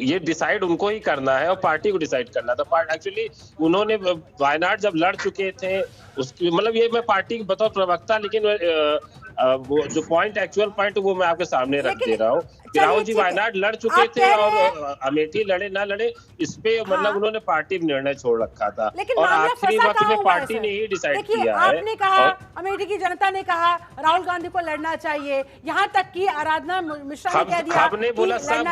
ये डिसाइड उनको ही करना है और पार्टी को डिसाइड करना था। एक्चुअली उन्होंने वायनाड जब लड़ चुके थे उसकी, मतलब ये मैं पार्टी की बतौर प्रवक्ता, लेकिन वो जो पॉइंट एक्चुअल पॉइंट वो मैं आपके सामने रख दे रहा हूँ राहुल जी वायनाड लड़ चुके थे और अमेठी लड़े ना लड़े इस पे मतलब उन्होंने पार्टी में निर्णय छोड़ रखा था और आखिरी वक्त में पार्टी ने ही डिसाइड किया है। आपने कहा, अमेठी की जनता ने कहा राहुल गांधी को लड़ना चाहिए, यहाँ तक कि आराधना मिश्रा ने कह दिया हमने बोला सब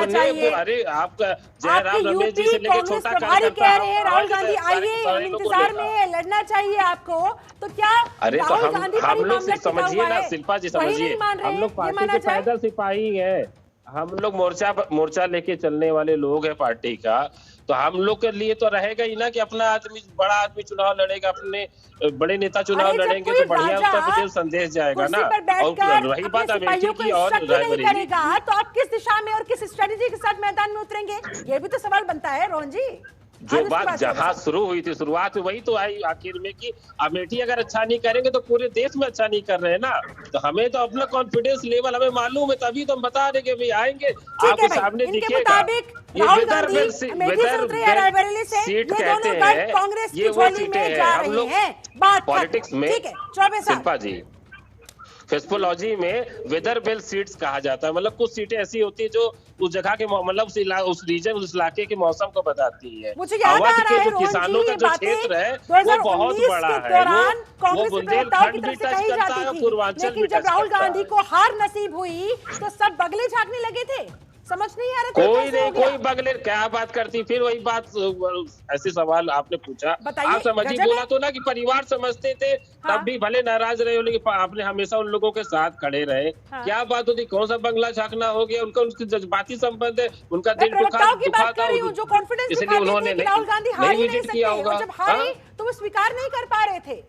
अरे आपका जयराम रमेश जी से लेकर छोटा प्रभारी कह रहे हैं राहुल गांधी आइए, हम इंतजार में है, लड़ना चाहिए आपको, तो क्या राहुल गांधी हम लोग समझिए ना शिल्पा जी, समझिए हम लोग पार्टी के पैदल सिपाही हैं, हम लोग मोर्चा लेके चलने वाले लोग हैं पार्टी का, तो हम लोग के लिए तो रहेगा ही ना कि अपना आदमी बड़ा आदमी चुनाव लड़ेगा, अपने बड़े नेता चुनाव लड़ेंगे तो बढ़िया उत्तर प्रदेश संदेश जाएगा ना। और रही बात अमेठी की और रायबरेली, तो आप किस दिशा में और किस स्ट्रेटेजी के साथ मैदान में उतरेंगे, ये भी तो सवाल बनता है रोहन जी। जो बात जहां शुरू हुई थी, शुरुआत वही तो आई आखिर में कि अमेठी अगर अच्छा नहीं करेंगे तो पूरे देश में अच्छा नहीं कर रहे हैं ना, तो हमें तो अपना कॉन्फिडेंस लेवल हमें मालूम है, तभी तो हम बता रहे कि भाई आएंगे आपके सामने दिखेगा। ये वेदर बेल सीट कहते हैं, ये वो सीटें हैं हम लोग पॉलिटिक्स में शिल्पा जी फेस्पोलॉजी में वेदर बेल सीट्स कहा जाता है, मतलब कुछ सीटें ऐसी होती है जो उस जगह के मतलब उस रीजन उस इलाके के मौसम को बताती है। अवध के जो किसानों का जो क्षेत्र है वो बहुत बड़ा है, वो बुंदेलखंड भी टच करता है, पूर्वांचल भी टच करता है। जब राहुल गांधी को हार नसीब हुई तो सब बगले झांकने लगे थे, समझ नहीं आ रहा था कोई नहीं, कोई बगले क्या बात करती, फिर वही बात ऐसे सवाल आपने पूछा, आप समझिए, बोला तो ना कि परिवार समझते थे तब भी भले नाराज रहे हो लेकिन आपने हमेशा उन लोगों के साथ खड़े रहे। क्या बात होती, कौन सा बंगला झांकना हो गया, उनका उनके जज्बाती संबंध है, उनका दिल दुखा था, इसलिए उन्होंने नहीं विजिट किया होगा, तो वो स्वीकार नहीं कर पा रहे थे।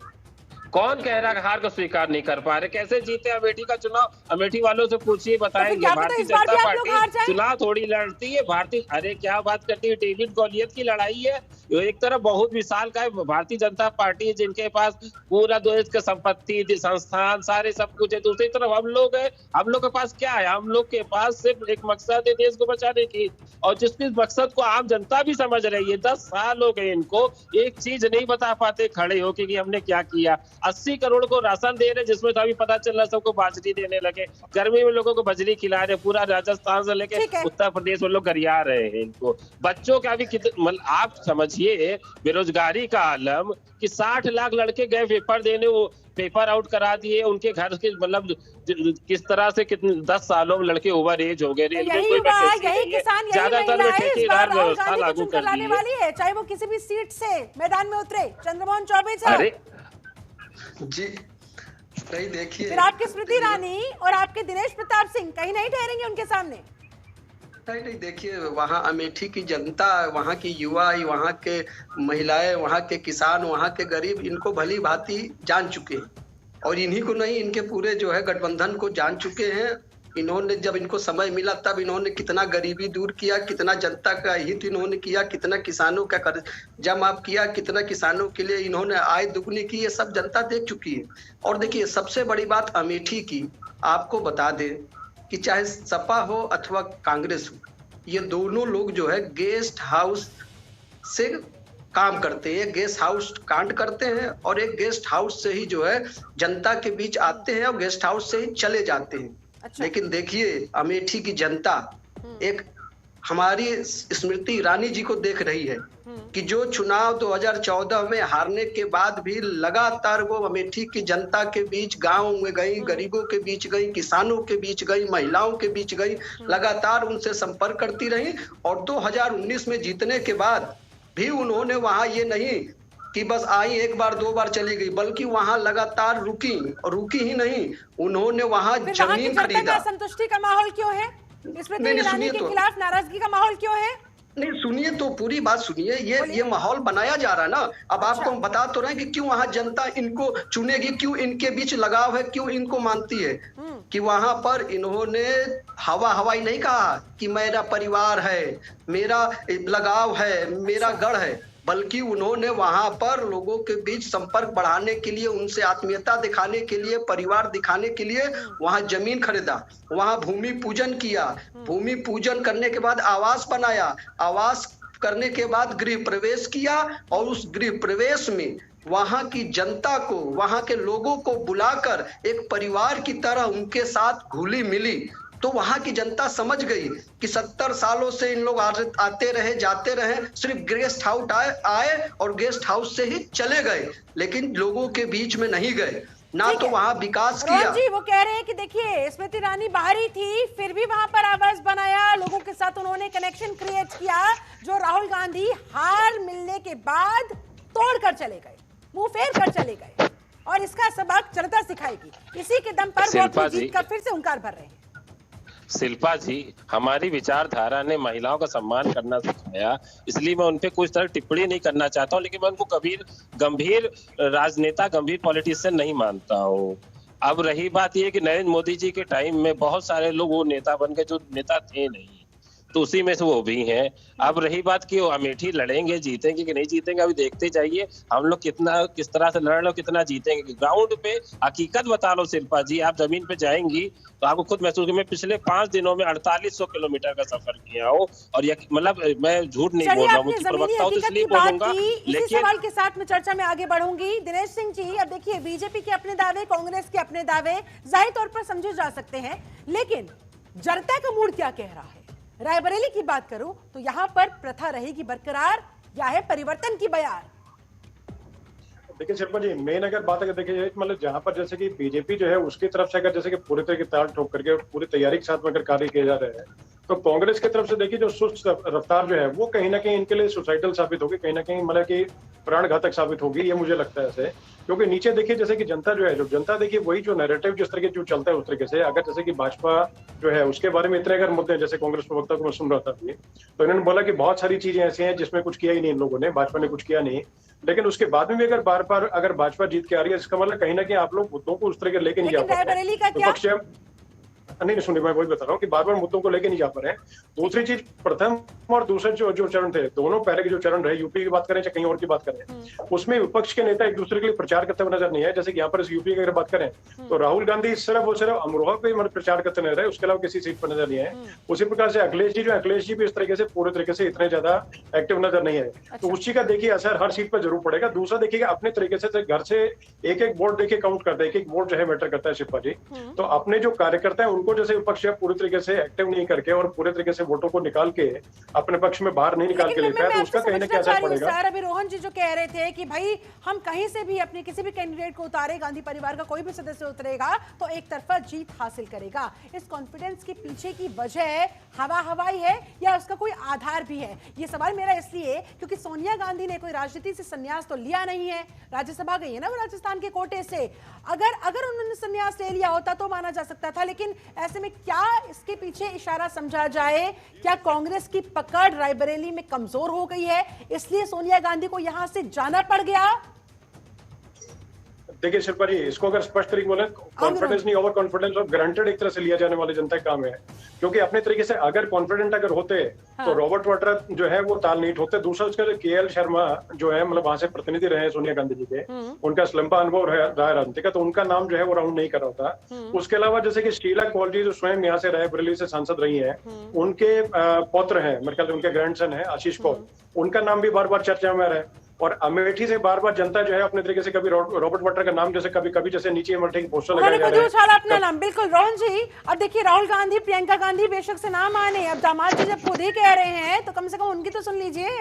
कौन कह रहा है हार को स्वीकार नहीं कर पा रहे, कैसे जीते अमेठी का चुनाव, अमेठी वालों से पूछिए बताएंगे। भारतीय जनता पार्टी चुनाव थोड़ी लड़ती है, भारतीय अरे क्या बात करती है, डेविड गॉलियत की लड़ाई है, एक तरफ बहुत विशाल का भारतीय जनता पार्टी जिनके पास पूरा देश के संपत्ति संस्थान सारे सब कुछ है, दूसरी तरफ हम लोग है, हम लोग के पास क्या है, हम लोग के पास सिर्फ एक मकसद है देश को बचाने की, और जिसके मकसद को आम जनता भी समझ रही है। 10 साल हो गए इनको एक चीज नहीं बता पाते खड़े होके कि हमने क्या किया। 80 करोड़ को राशन दे रहे जिसमें तो अभी पता चल रहा सबको बाजरी देने लगे, गर्मी में लोगों को बजरी खिला रहे, पूरा राजस्थान से लेके उत्तर प्रदेश में लोग गरिया रहे हैं इनको। बच्चों का भी कितने आप समझिए बेरोजगारी का आलम कि 60 लाख लड़के गए पेपर देने, वो पेपर आउट करा दिए, उनके घर के मतलब किस तरह से कितने 10 सालों में लड़के ओवर एज हो गए, ज्यादातर में ठेकेदार व्यवस्था लागू कर दी है, चाहे वो किसी भी सीट से मैदान में उतरे। चंद्रमोहन चौबे अरे जी नहीं, देखिए फिर आपकी स्मृति ईरानी और आपके दिनेश प्रताप सिंह कहीं नहीं ठहरेंगे उनके सामने। नहीं, देखिए वहाँ अमेठी की जनता, वहाँ की युवा, वहाँ के महिलाएं, वहाँ के किसान, वहाँ के गरीब इनको भली भांति जान चुके हैं, और इन्हीं को नहीं इनके पूरे जो है गठबंधन को जान चुके हैं। इन्होंने जब इनको समय मिला तब इन्होंने कितना गरीबी दूर किया, कितना जनता का हित इन्होंने किया, कितना किसानों का कर्जा माफ किया, कितना किसानों के लिए इन्होंने आय दुगनी की, ये सब जनता देख चुकी है। और देखिए सबसे बड़ी बात अमेठी की आपको बता दें कि चाहे सपा हो अथवा कांग्रेस हो, ये दोनों लोग जो है गेस्ट हाउस से काम करते हैं, गेस्ट हाउस कांड करते हैं, और एक गेस्ट हाउस से ही जो है जनता के बीच आते हैं और गेस्ट हाउस से ही चले जाते हैं। अच्छा। लेकिन देखिए अमेठी की जनता एक हमारी स्मृति ईरानी जी को देख रही है कि जो चुनाव 2014 में हारने के बाद भी लगातार वो अमेठी की जनता के बीच गांव में गई, गरीबों के बीच गई, किसानों के बीच गई, महिलाओं के बीच गई, लगातार उनसे संपर्क करती रही। और 2019 में जीतने के बाद भी उन्होंने वहां ये नहीं कि बस आई एक बार 2 बार चली गई, बल्कि वहां लगातार रुकी, और रुकी ही नहीं उन्होंने वहां जमीन खरीदा। संतुष्टि का माहौल क्यों है, स्मृति ईरानी के खिलाफ नाराजगी का माहौल क्यों है? नहीं सुनिए तो पूरी बात सुनिए, ये माहौल बनाया जा रहा है ना। अब आपको हम बता तो रहे हैं कि क्यों वहां जनता इनको चुनेगी, क्यों इनके बीच लगाव है, क्यों इनको मानती है। कि वहां पर इन्होंने हवाई नहीं कहा कि मेरा परिवार है, मेरा लगाव है, मेरा गढ़ है, बल्कि उन्होंने वहां पर लोगों के बीच संपर्क बढ़ाने के लिए, उनसे आत्मीयता दिखाने के लिए, परिवार दिखाने के लिए वहां जमीन खरीदा, वहां भूमि पूजन किया, भूमि पूजन करने के बाद आवास बनाया, आवास करने के बाद गृह प्रवेश किया, और उस गृह प्रवेश में वहां की जनता को, वहां के लोगों को बुलाकर एक परिवार की तरह उनके साथ घुली मिली। तो वहां की जनता समझ गई कि 70 सालों से इन लोग आते रहे जाते रहे, सिर्फ गेस्ट हाउस आए और गेस्ट हाउस से ही चले गए, लेकिन लोगों के बीच में नहीं गए, ना तो वहां विकास किया। जी वो कह रहे हैं कि देखिए स्मृति ईरानी बाहर ही थी, फिर भी वहां पर आवाज बनाया, लोगों के साथ उन्होंने कनेक्शन क्रिएट किया, जो राहुल गांधी हार मिलने के बाद तोड़कर चले गए, मुंह फेर कर चले गए, और इसका सबक जनता सिखाएगी। इसी के दम पर वो अपनी जीत का फिर से हुंकार भर रहे हैं। शिल्पा जी, हमारी विचारधारा ने महिलाओं का सम्मान करना सिखाया, इसलिए मैं उनपे कुछ तरह टिप्पणी नहीं करना चाहता हूँ, लेकिन मैं उनको गंभीर राजनेता, गंभीर पॉलिटिशियन नहीं मानता हूँ। अब रही बात ये कि नरेंद्र मोदी जी के टाइम में बहुत सारे लोग वो नेता बन गए जो नेता थे नहीं, तो उसी में से वो भी हैं। अब रही बात कि वो अमेठी लड़ेंगे, जीतेंगे कि नहीं जीतेंगे, अभी देखते जाइए हम लोग किस तरह से लड़ रहे हो, कितना जीतेंगे। ग्राउंड पे हकीकत बता लो शिल्पा जी, आप जमीन पे जाएंगी तो आपको खुद महसूस, मैं पिछले 5 दिनों में 4800 किलोमीटर का सफर किया हूँ, और मतलब मैं झूठ नहीं बोल रहा हूँ, प्रवक्ता तो इसलिए बोलूंगा। लेकिन सवाल के साथ मैं चर्चा में आगे बढ़ूंगी। दिनेश सिंह जी, अब देखिए बीजेपी के अपने दावे, कांग्रेस के अपने दावे जाहिर तौर पर समझे जा सकते हैं, लेकिन जनता का मूड क्या कह रहा है? रायबरेली की बात करूं तो यहां पर प्रथा रहेगी बरकरार या है परिवर्तन की बयार? देखिए शिल्पा जी, मेन अगर बात अगर देखिए, मतलब जहां पर जैसे कि बीजेपी जो है उसकी तरफ से अगर जैसे कि पूरी तरह की ताल ठोक करके पूरी तैयारी के साथ में अगर कार्य किए जा रहे हैं, तो कांग्रेस की तरफ से देखिए जो सुस्त रफ्तार जो है वो कहीं ना कहीं इनके लिए सुसाइडल साबित होगी, कहीं ना कहीं मतलब कि प्राण घातक साबित होगी, ये मुझे लगता है ऐसे। क्योंकि नीचे देखिए जैसे कि जनता जो है, जो जनता देखिए वही जो नैरेटिव जिस तरीके जो चलता है उस तरीके से, अगर जैसे कि भाजपा जो है उसके बारे में इतने अगर मुद्दे हैं, जैसे कांग्रेस प्रवक्ता को मैं सुन रहा था अभी, तो इन्होंने बोला कि बहुत सारी चीजें ऐसी हैं जिसमें कुछ किया ही नहीं इन लोगों ने, भाजपा ने कुछ किया नहीं, लेकिन उसके बाद में भी अगर बार बार अगर भाजपा जीत के आ रही है, इसका मतलब कहीं ना कहीं आप लोग मुद्दों को उस तरह के लेके नहीं जा पा रहे। नहीं सुनिए, मैं वही बता रहा हूँ कि बार बार मुद्दों को लेके नहीं जा पा रहे हैं। दूसरी चीज, प्रथम और दूसरे जो चरण थे, दोनों पहले के जो चरण रहे, यूपी की बात करें चाहे कहीं और की बात करें, उसमें विपक्ष के नेता एक दूसरे के लिए प्रचार करते हुए नजर नहीं आए। जैसे कि यहाँ पर यूपी की अगर बात करें तो राहुल गांधी सिर्फ अमरोहा पे प्रचार करते नजर आए, उसके अलावा किसी सीट पर नजर नहीं आए। उसी प्रकार से अखिलेश जी भी इस तरीके से पूरे तरीके से इतने ज्यादा एक्टिव नजर नहीं आए। तो उसी का देखिए असर हर सीट पर जरूर पड़ेगा। दूसरा देखिएगा अपने तरीके से घर से एक एक वोट देखिए काउंट करता है, एक एक वोट जो है मैटर करता है शिल्पा जी। तो अपने जो कार्यकर्ता है उनको जैसे विपक्ष पूरी तरीके से एक्टिव नहीं करके और पूरे तरीके से वोटों को निकाल के अपने पक्ष में बाहर नहीं निकाल के लेता है, तो उसका कहीं ना कहीं असर पड़ेगा। अभी रोहन जी जो कह रहे थे कि भाई हम कहीं से भी अपने किसी भी कैंडिडेट को उतारे, गांधी परिवार का कोई भी सदस्य उतरेगा तो एक तरफा जीत हासिल करेगा, इस कॉन्फिडेंस के पीछे की वजह हवाई है या उसका कोई आधार भी है? ये सवाल मेरा इसलिए क्योंकि सोनिया गांधी ने कोई राजनीति से संन्यास तो लिया नहीं है, राज्यसभा गई है ना वो राजस्थान के कोटे से। अगर उन्होंने संन्यास ले लिया होता तो माना जा सकता था, लेकिन ऐसे में क्या इसके पीछे इशारा समझा जाए? क्या कांग्रेस की पकड़ रायबरेली में कमजोर हो गई है, इसलिए सोनिया गांधी को यहां से जाना पड़ गया? देखिए शिल्पा जी, इसको अगर स्पष्ट तरीके बोले, कॉन्फिडेंस नहीं, ओवर कॉन्फिडेंस और गारंटेड एक तरह से लिया जाने वाली जनता का काम है। क्योंकि अपने तरीके से अगर कॉन्फिडेंट अगर होते तो रॉबर्ट वाड्रा जो है वो ताल नहीं ठोकते। दूसरा उसका केएल शर्मा जो है मतलब वहां से प्रतिनिधि रहे सोनिया गांधी जी के, उनका लंबा अनुभव रहा राजनीति का, तो उनका नाम जो है वो राउंड नहीं कर रहा होता। उसके अलावा जैसे कि शीला कौल जी जो स्वयं यहाँ से रायबरेली से सांसद रही है, उनके पौत्र हैं, मेरे ख्याल से उनके ग्रैंडसन है आशीष कौल, उनका नाम भी बार बार चर्चा में रहा है। और अमेठी से बार बार जनता जो है अपने तरीके से कभी रॉबर्ट वाड्रा का नाम जैसे कभी जैसे नीचे अमेठी की पोस्टर लगाया जा रहा है अपना नाम। बिल्कुल रोहन जी, अब देखिए राहुल गांधी, प्रियंका गांधी बेशक से नाम आने, अब दामाद जी जब खुद ही कह रहे हैं तो कम से कम उनकी तो सुन लीजिए।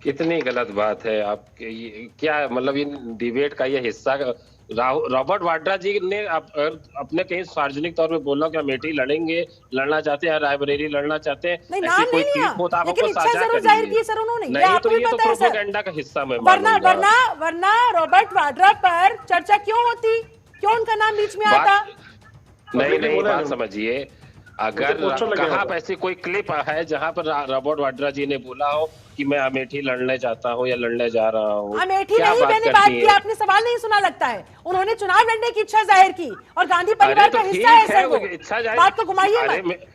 कितनी गलत बात है आपके, क्या मतलब ये डिबेट का ये हिस्सा? रॉबर्ट वाड्रा जी ने अपने कहीं सार्वजनिक तौर पे बोला कि अमेठी लड़ेंगे, लड़ना चाहते हैं, रायबरेली लड़ना चाहते हैं, ऐसी कोई चीज हो तो आप आपको साझा करिए। नहीं तो ये तो प्रोपेगेंडा का हिस्सा में वरना रॉबर्ट वाड्रा पर चर्चा क्यों होती, क्यों उनका नाम बीच में आता? नहीं बात समझिए, अगर कहाँ पे ऐसी कोई क्लिप है जहाँ पर रॉबर्ट वाड्रा जी ने बोला हो कि मैं अमेठी लड़ने जाता हूँ या लड़ने जा रहा हूँ? अमेठी नहीं, मैंने बात की, आपने सवाल नहीं सुना लगता है। उन्होंने चुनाव लड़ने की इच्छा जाहिर की और गांधी परिवार का हिस्सा है सर वो। बात तो घुमाइए मत।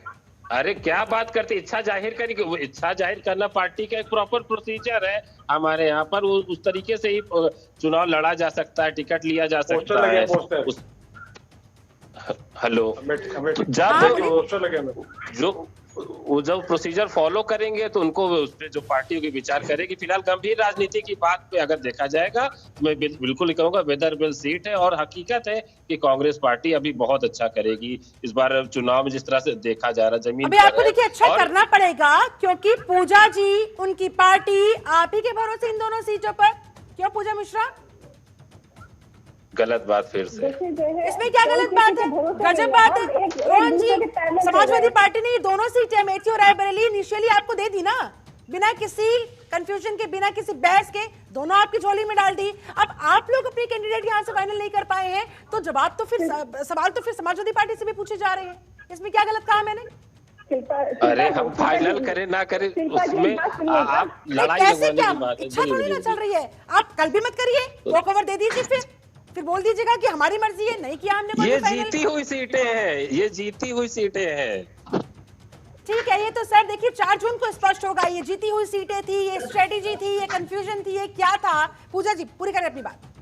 अरे क्या बात करते, इच्छा जाहिर करेंगे, वो इच्छा जाहिर करना पार्टी का एक प्रॉपर प्रोसीजर है हमारे यहाँ पर, उस तरीके से ही चुनाव लड़ा जा सकता है, टिकट लिया जा सकता है। हेलो, जब जो वो जब प्रोसीजर फॉलो करेंगे तो उनको उस पे जो पार्टियों की विचार करेगी। फिलहाल गंभीर राजनीति की बात पे अगर देखा जाएगा तो मैं बिल्कुल कहूंगा वेदर बिल सीट है, और हकीकत है कि कांग्रेस पार्टी अभी बहुत अच्छा करेगी इस बार चुनाव में, जिस तरह से देखा जा रहा जमीन अभी आपको देखिए अच्छा करना पड़ेगा, क्योंकि पूजा जी, उनकी पार्टी आप ही के भरोसे इन दोनों सीटों पर। क्यों पूजा मिश्रा? गलत बात फिर से, इसमें क्या गलत बात है? गजब बात है रोहन जी। समाजवादी पार्टी ने ये दोनों सीटें अमेठी और रायबरेली इनिशियली आपको दे दी ना, बिना किसी कंफ्यूजन के, बिना किसी बहस के, दोनों आपकी झोली में डाल दी। अब आप लोग अपने कैंडिडेट यहाँ से फाइनल नहीं कर पाए हैं, तो जवाब तो फिर सवाल तो फिर समाजवादी पार्टी से भी पूछे जा रहे हैं। इसमें क्या गलत कहा मैंने? अरे हम फाइनल करें ना करें उसमें आप लड़ाई कैसे, क्या इच्छा थोड़ी ना चल रही है? आप कल भी मत करिए, वॉक ओवर दे दीजिए, फिर बोल दीजिएगा कि हमारी मर्जी है, नहीं किया हमने। ये जीती हुई सीटें हैं, ये जीती हुई सीटें हैं। ठीक है, ये तो सर देखिए 4 जून को स्पष्ट होगा, ये जीती हुई सीटें थी, ये स्ट्रेटेजी थी, ये कंफ्यूजन थी, ये क्या था? पूजा जी पूरी करें अपनी बात।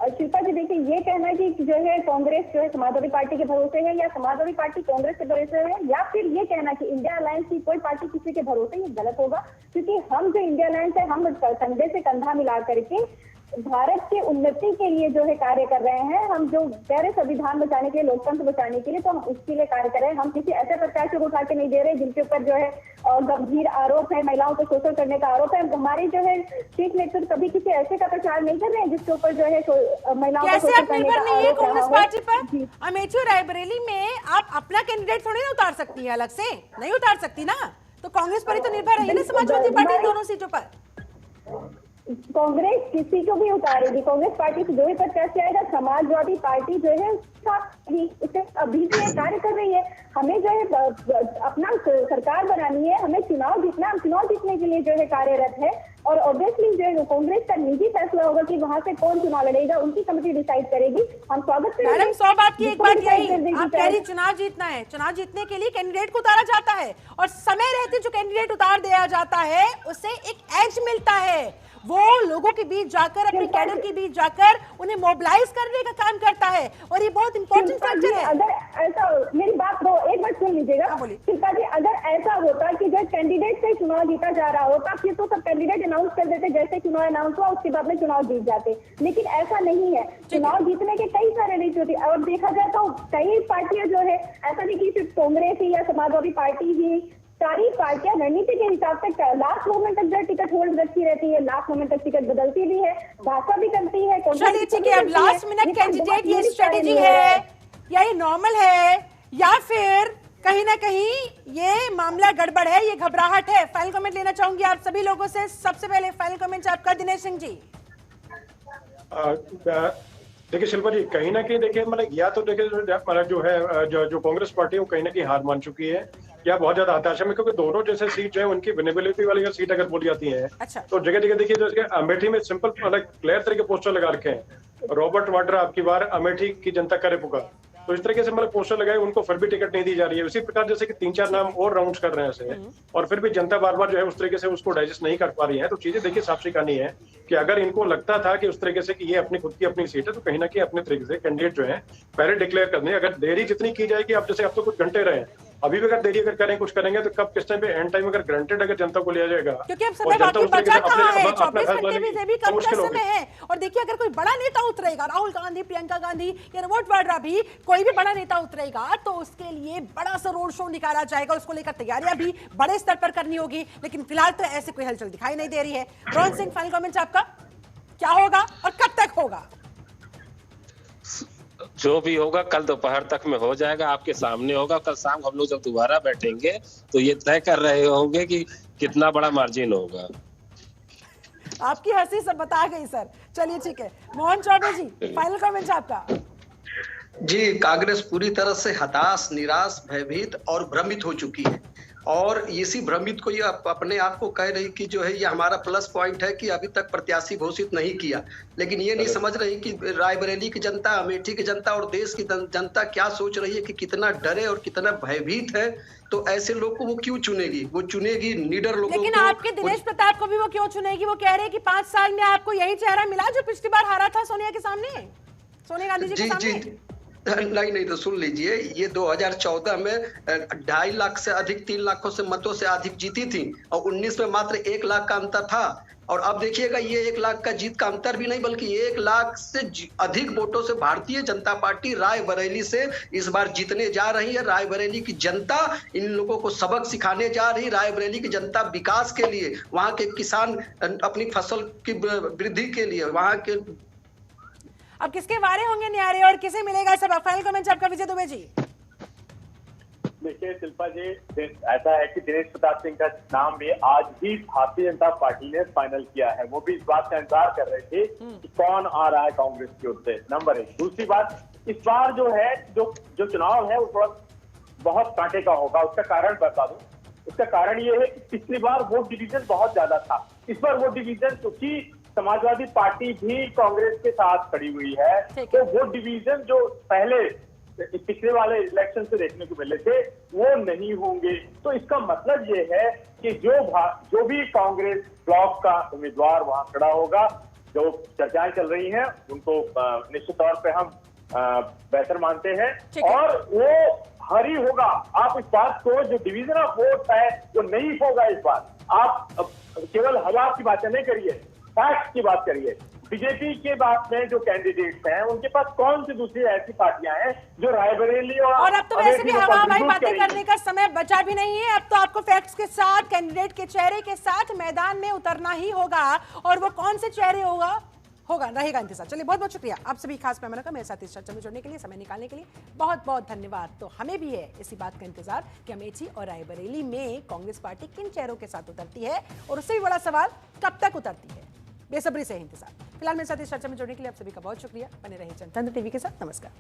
शिल्पा जी देखिए, ये कहना कि जो है कांग्रेस जो है समाजवादी पार्टी के भरोसे है या समाजवादी पार्टी कांग्रेस के भरोसे है, या फिर ये कहना कि इंडिया अलायंस की कोई पार्टी किसी के भरोसे, ये गलत होगा। क्योंकि हम जो इंडिया अलायंस है, हम कंधे से कंधा मिला करके भारत के उन्नति के लिए जो है कार्य कर रहे हैं। हम जो कह रहे संविधान बचाने के लिए, लोकतंत्र बचाने के लिए, तो हम उसके लिए कार्य कर रहे हैं। हम किसी ऐसे प्रत्याशी को उठा के नहीं दे रहे जिनके ऊपर जो है गंभीर आरोप है, महिलाओं को शोषण करने का आरोप है। हमारी जो है चीफ मिनिस्टर कभी किसी ऐसे का प्रचार नहीं कर रहे हैं जिसके ऊपर जो है महिलाओं को शोषण करने का आरोप कांग्रेस पार्टी पर। अमेठी और रायबरेली में आप अपना कैंडिडेट थोड़ी ना उतार सकती है, अलग से नहीं उतार सकती ना, तो कांग्रेस पर ही तो निर्भर है ना समाजवादी पार्टी दोनों सीटों पर। कांग्रेस किसी को भी उतारेगी, कांग्रेस पार्टी से जो भी प्रत्याशी आएगा, समाजवादी पार्टी जो है उसे अभी भी कार्य कर रही है। हमें जो है अपना सरकार बनानी है, हमें चुनाव जीतना, हम चुनाव जीतने के लिए जो है कार्यरत है। और ऑब्वियसली जो है कांग्रेस का निजी फैसला होगा कि वहां से कौन चुनाव लड़ेगा, उनकी कमेटी डिसाइड करेगी। हम स्वागत करेंगे। मैडम 100 बात की एक बात यही, आप कह रही चुनाव जीतना है, चुनाव जीतने के लिए कैंडिडेट को उतारा जाता है, और समय रहते जो कैंडिडेट उतार दिया जाता है उसे एक एज मिलता है। वो लोगों के बीच जाकर, अपने कैडर के बीच जाकर उन्हें मोबिलाइज करने का काम करता है, और ये बहुत इंपॉर्टेंट फैक्टर है। अगर ऐसा, मेरी बात को एक बार सुन लीजिएगा शिल्पा जी, अगर ऐसा होता कि जब कैंडिडेट से चुनाव जीता जा रहा होता, फिर तो सब कैंडिडेट अनाउंस कर देते, जैसे चुनाव अनाउंस हुआ उसके बाद में चुनाव जीत जाते। लेकिन ऐसा नहीं है, चुनाव जीतने के कई सारे रीति होती है। और देखा जाए तो कई पार्टियां जो है, ऐसा नहीं कि सिर्फ कांग्रेस ही या समाजवादी पार्टी ही, सारी पार्टियां रणनीति के हिसाब से लास्ट मोमेंट तक जो टिकट होल्ड रखी रहती है, लास्ट मोमेंट तक टिकट बदलती भी है, भाषा भी करती है। चलिए ठीक है, अब लास्ट मिनट कैंडिडेट ये स्ट्रेटेजी है या ये नॉर्मल है, या फिर कहीं ना कहीं ये मामला गड़बड़ है, ये घबराहट है? फाइनल कमेंट लेना चाहूंगी आप सभी लोगों से। सबसे पहले फाइनल कमेंट आपका, दिनेश सिंह जी। देखिए शिल्पा जी, कहीं ना कहीं देखिए मतलब या तो देखिए मतलब जो है जो कांग्रेस पार्टी है वो कहीं ना कहीं हार मान चुकी है, या बहुत ज्यादा हताशा में, क्योंकि दोनों जैसे सीट जो है उनकी विनेबिलिटी वाली सीट अगर बोली जाती है, अच्छा। तो जगह जगह देखिए जैसे अमेठी में सिंपल मतलब क्लियर तरीके पोस्टर लगा रखे हैं, रॉबर्ट वाड्रा आपकी बार अमेठी की जनता करे पुकार, तो इस तरीके से मतलब पोस्टर लगाए, उनको फिर भी टिकट नहीं दी जा रही है। उसी प्रकार जैसे कि 3-4 नाम और राउंड्स कर रहे हैं ऐसे, और फिर भी जनता बार बार जो है उस तरीके से उसको डाइजेस्ट नहीं कर पा रही है। तो चीजें देखिए साफ सी कहानी है कि अगर इनको लगता था कि उस तरीके से कि ये अपनी खुद की अपनी सीट है, तो कहीं ना कहीं अपने तरीके से कैंडिडेट जो है पहले डिक्लेयर करने, अगर देरी जितनी की जाएगी, अब जैसे अब तो कुछ घंटे रहे, अभी भी अगर देरी अगर करें कुछ करेंगे तो कब किस टाइम पे एंड टाइम अगर ग्रांटेड अगर जनता को लिया जाएगा, क्योंकि अब समय बाकी बचा कहाँ है, 24 घंटे में भी कम का समय है। और देखिए अगर कोई बड़ा नेता उतरेगा, राहुल गांधी, प्रियंका गांधी या रॉबर्ट वाड्रा भी, कोई भी बड़ा नेता उतरेगा, तो उसके लिए बड़ा सा रोड शो निकाला जाएगा, उसको लेकर तैयारियां भी बड़े स्तर पर करनी होगी। लेकिन फिलहाल तो ऐसे कोई हलचल दिखाई नहीं दे रही है। रोहन सिंह, फाइनल कमेंट आपका, क्या होगा और कब तक होगा? जो भी होगा कल दोपहर तक में हो जाएगा, आपके सामने होगा। कल शाम हम लोग जब दोबारा बैठेंगे तो ये तय कर रहे होंगे कि कितना बड़ा मार्जिन होगा। आपकी हंसी सब बता गई सर। चलिए ठीक है, मोहन चौबे जी, फाइनल कमेंट आपका। जी, कांग्रेस पूरी तरह से हताश, निराश, भयभीत और भ्रमित हो चुकी है, और इसी भ्रमित को ये अपने आप को कह रही कि जो है ये हमारा प्लस पॉइंट है कि अभी तक प्रत्याशी घोषित नहीं किया। लेकिन ये नहीं समझ रही कि रायबरेली की जनता, अमेठी की जनता और देश की जनता क्या सोच रही है, कि कितना डरे और कितना भयभीत है। तो ऐसे लोग को वो क्यों चुनेगी? वो चुनेगी निडर लोगों को। लेकिन आपके दिनेश प्रताप को भी वो क्यों चुनेगी? वो कह रहे हैं कि 5 साल में आपको यही चेहरा मिला जो पिछली बार हारा था सोनिया के सामने, सोनिया गांधी जी के सामने। नहीं तो सुन लीजिए, ये 2014 में 2.5 लाख से अधिक, 3 लाखों से मतों से अधिक जीती थी और 19 में मात्र 1 लाख का अंतर था। और अब देखिएगा ये 1 लाख का जीत का अंतर भी नहीं बल्कि 1 लाख से अधिक वोटों से भारतीय जनता पार्टी रायबरेली से इस बार जीतने जा रही है। रायबरेली की जनता इन लोगों को सबक सिखाने जा रही। रायबरेली की जनता विकास के लिए, वहां के किसान अपनी फसल की वृद्धि के लिए, वहां के अब किसके वारे होंगे न्यारे और किसे मिलेगा सब? फाइनल कमेंट आपका विजय दुबे जी। देखिए शिल्पा जी, ऐसा है कि दिनेश प्रताप सिंह का नाम भी आज ही भारतीय जनता पार्टी ने फाइनल किया है। वो भी इस बात का इंतजार कर रहे थे कि कौन आ रहा है कांग्रेस की ओर से, नंबर 1। दूसरी बात, इस बार जो है जो चुनाव है वो थोड़ा बहुत कांटे का होगा। उसका कारण बता दूं, उसका कारण ये है कि पिछली बार वोट डिवीजन बहुत ज्यादा था। इस बार वोट डिवीजन, क्योंकि समाजवादी पार्टी भी कांग्रेस के साथ खड़ी हुई है, तो वोट डिवीजन जो पहले पिछले वाले इलेक्शन से देखने को मिले थे वो नहीं होंगे। तो इसका मतलब ये है कि जो भी कांग्रेस ब्लॉक का उम्मीदवार वहां खड़ा होगा, जो चर्चाएं चल रही हैं उनको निश्चित तौर पे हम बेहतर मानते हैं और वो हरी होगा। आप इस बात को, जो डिवीजन ऑफ वोट है वो नहीं होगा इस बार। आप केवल हवा की बातें नहीं करिए, फैक्ट की बात करिए। बीजेपी के बात में जो कैंडिडेट्स हैं उनके पास कौन सी दूसरी ऐसी पार्टियां हैं जो रायबरेली और अब तो वैसे भी हवाई बातें करने का समय बचा भी नहीं है। अब तो आपको फैक्ट्स के साथ, कैंडिडेट के चेहरे के साथ मैदान में उतरना ही होगा और वो कौन से चेहरे होगा रहेगा इंतजार। चलिए बहुत बहुत शुक्रिया आप सभी खास मेहमानों का मेरे साथ इस चर्चा में जुड़ने के लिए, समय निकालने के लिए बहुत बहुत धन्यवाद। तो हमें भी है इसी बात का इंतजार कि अमेठी और रायबरेली में कांग्रेस पार्टी किन चेहरों के साथ उतरती है और उससे भी बड़ा सवाल कब तक उतरती है। बेसब्री से इंतजार। फिलहाल मेरे साथ इस चर्चा में जुड़ने के लिए आप सभी का बहुत शुक्रिया। बने रहिए जनतंत्र टीवी के साथ। नमस्कार।